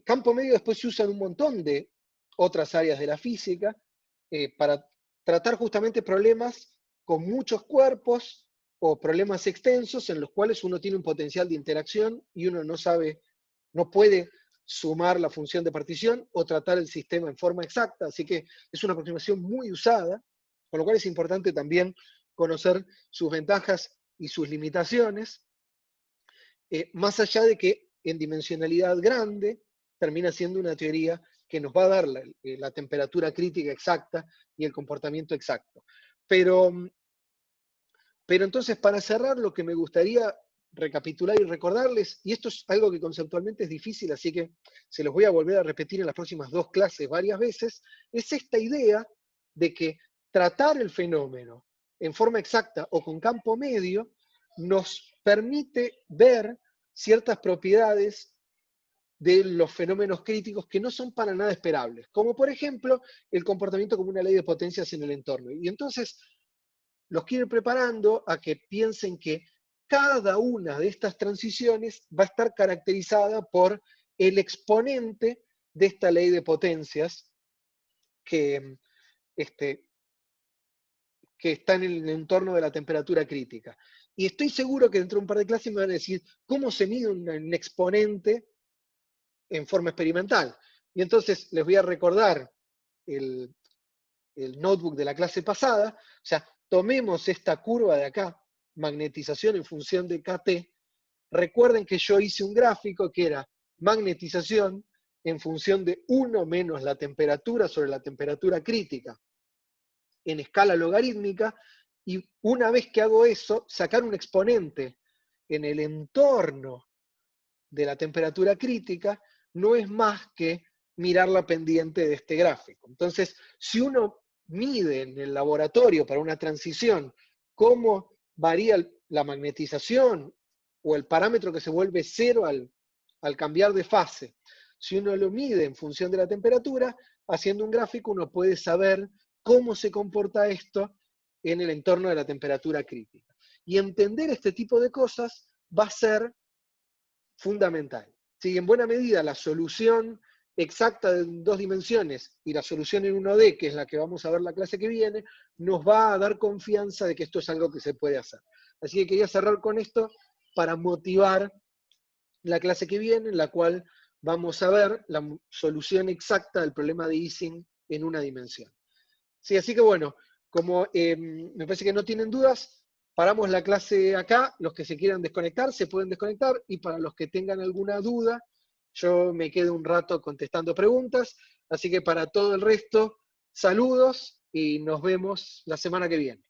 Speaker 1: Campo medio después se usa en un montón de otras áreas de la física para tratar justamente problemas con muchos cuerpos o problemas extensos en los cuales uno tiene un potencial de interacción y uno no sabe, no puede sumar la función de partición o tratar el sistema en forma exacta. Así que es una aproximación muy usada, con lo cual es importante también conocer sus ventajas y sus limitaciones, más allá de que en dimensionalidad grande termina siendo una teoría que nos va a dar la temperatura crítica exacta y el comportamiento exacto. Pero entonces, para cerrar, lo que me gustaría recapitular y recordarles, y esto es algo que conceptualmente es difícil, así que se los voy a volver a repetir en las próximas dos clases varias veces, es esta idea de que tratar el fenómeno en forma exacta o con campo medio nos permite ver ciertas propiedades de los fenómenos críticos que no son para nada esperables, como por ejemplo el comportamiento como una ley de potencias en el entorno. Y entonces los quiero ir preparando a que piensen que cada una de estas transiciones va a estar caracterizada por el exponente de esta ley de potencias que, que está en el entorno de la temperatura crítica. Y estoy seguro que dentro de un par de clases me van a decir cómo se mide un exponente en forma experimental. Y entonces les voy a recordar el notebook de la clase pasada. O sea, tomemos esta curva de acá, magnetización en función de KT. Recuerden que yo hice un gráfico que era magnetización en función de 1 menos la temperatura sobre la temperatura crítica en escala logarítmica, y una vez que hago eso, sacar un exponente en el entorno de la temperatura crítica no es más que mirar la pendiente de este gráfico. Entonces, si uno mide en el laboratorio para una transición cómo varía la magnetización o el parámetro que se vuelve cero al cambiar de fase, si uno lo mide en función de la temperatura, haciendo un gráfico uno puede saber cómo se comporta esto en el entorno de la temperatura crítica. Y entender este tipo de cosas va a ser fundamental. ¿Sí? En buena medida la solución exacta en 2 dimensiones y la solución en 1D, que es la que vamos a ver la clase que viene, nos va a dar confianza de que esto es algo que se puede hacer. Así que quería cerrar con esto para motivar la clase que viene, en la cual vamos a ver la solución exacta del problema de Ising en una dimensión. Sí, así que bueno, como me parece que no tienen dudas, paramos la clase acá. Los que se quieran desconectar se pueden desconectar, y para los que tengan alguna duda, yo me quedo un rato contestando preguntas. Así que para todo el resto, saludos y nos vemos la semana que viene.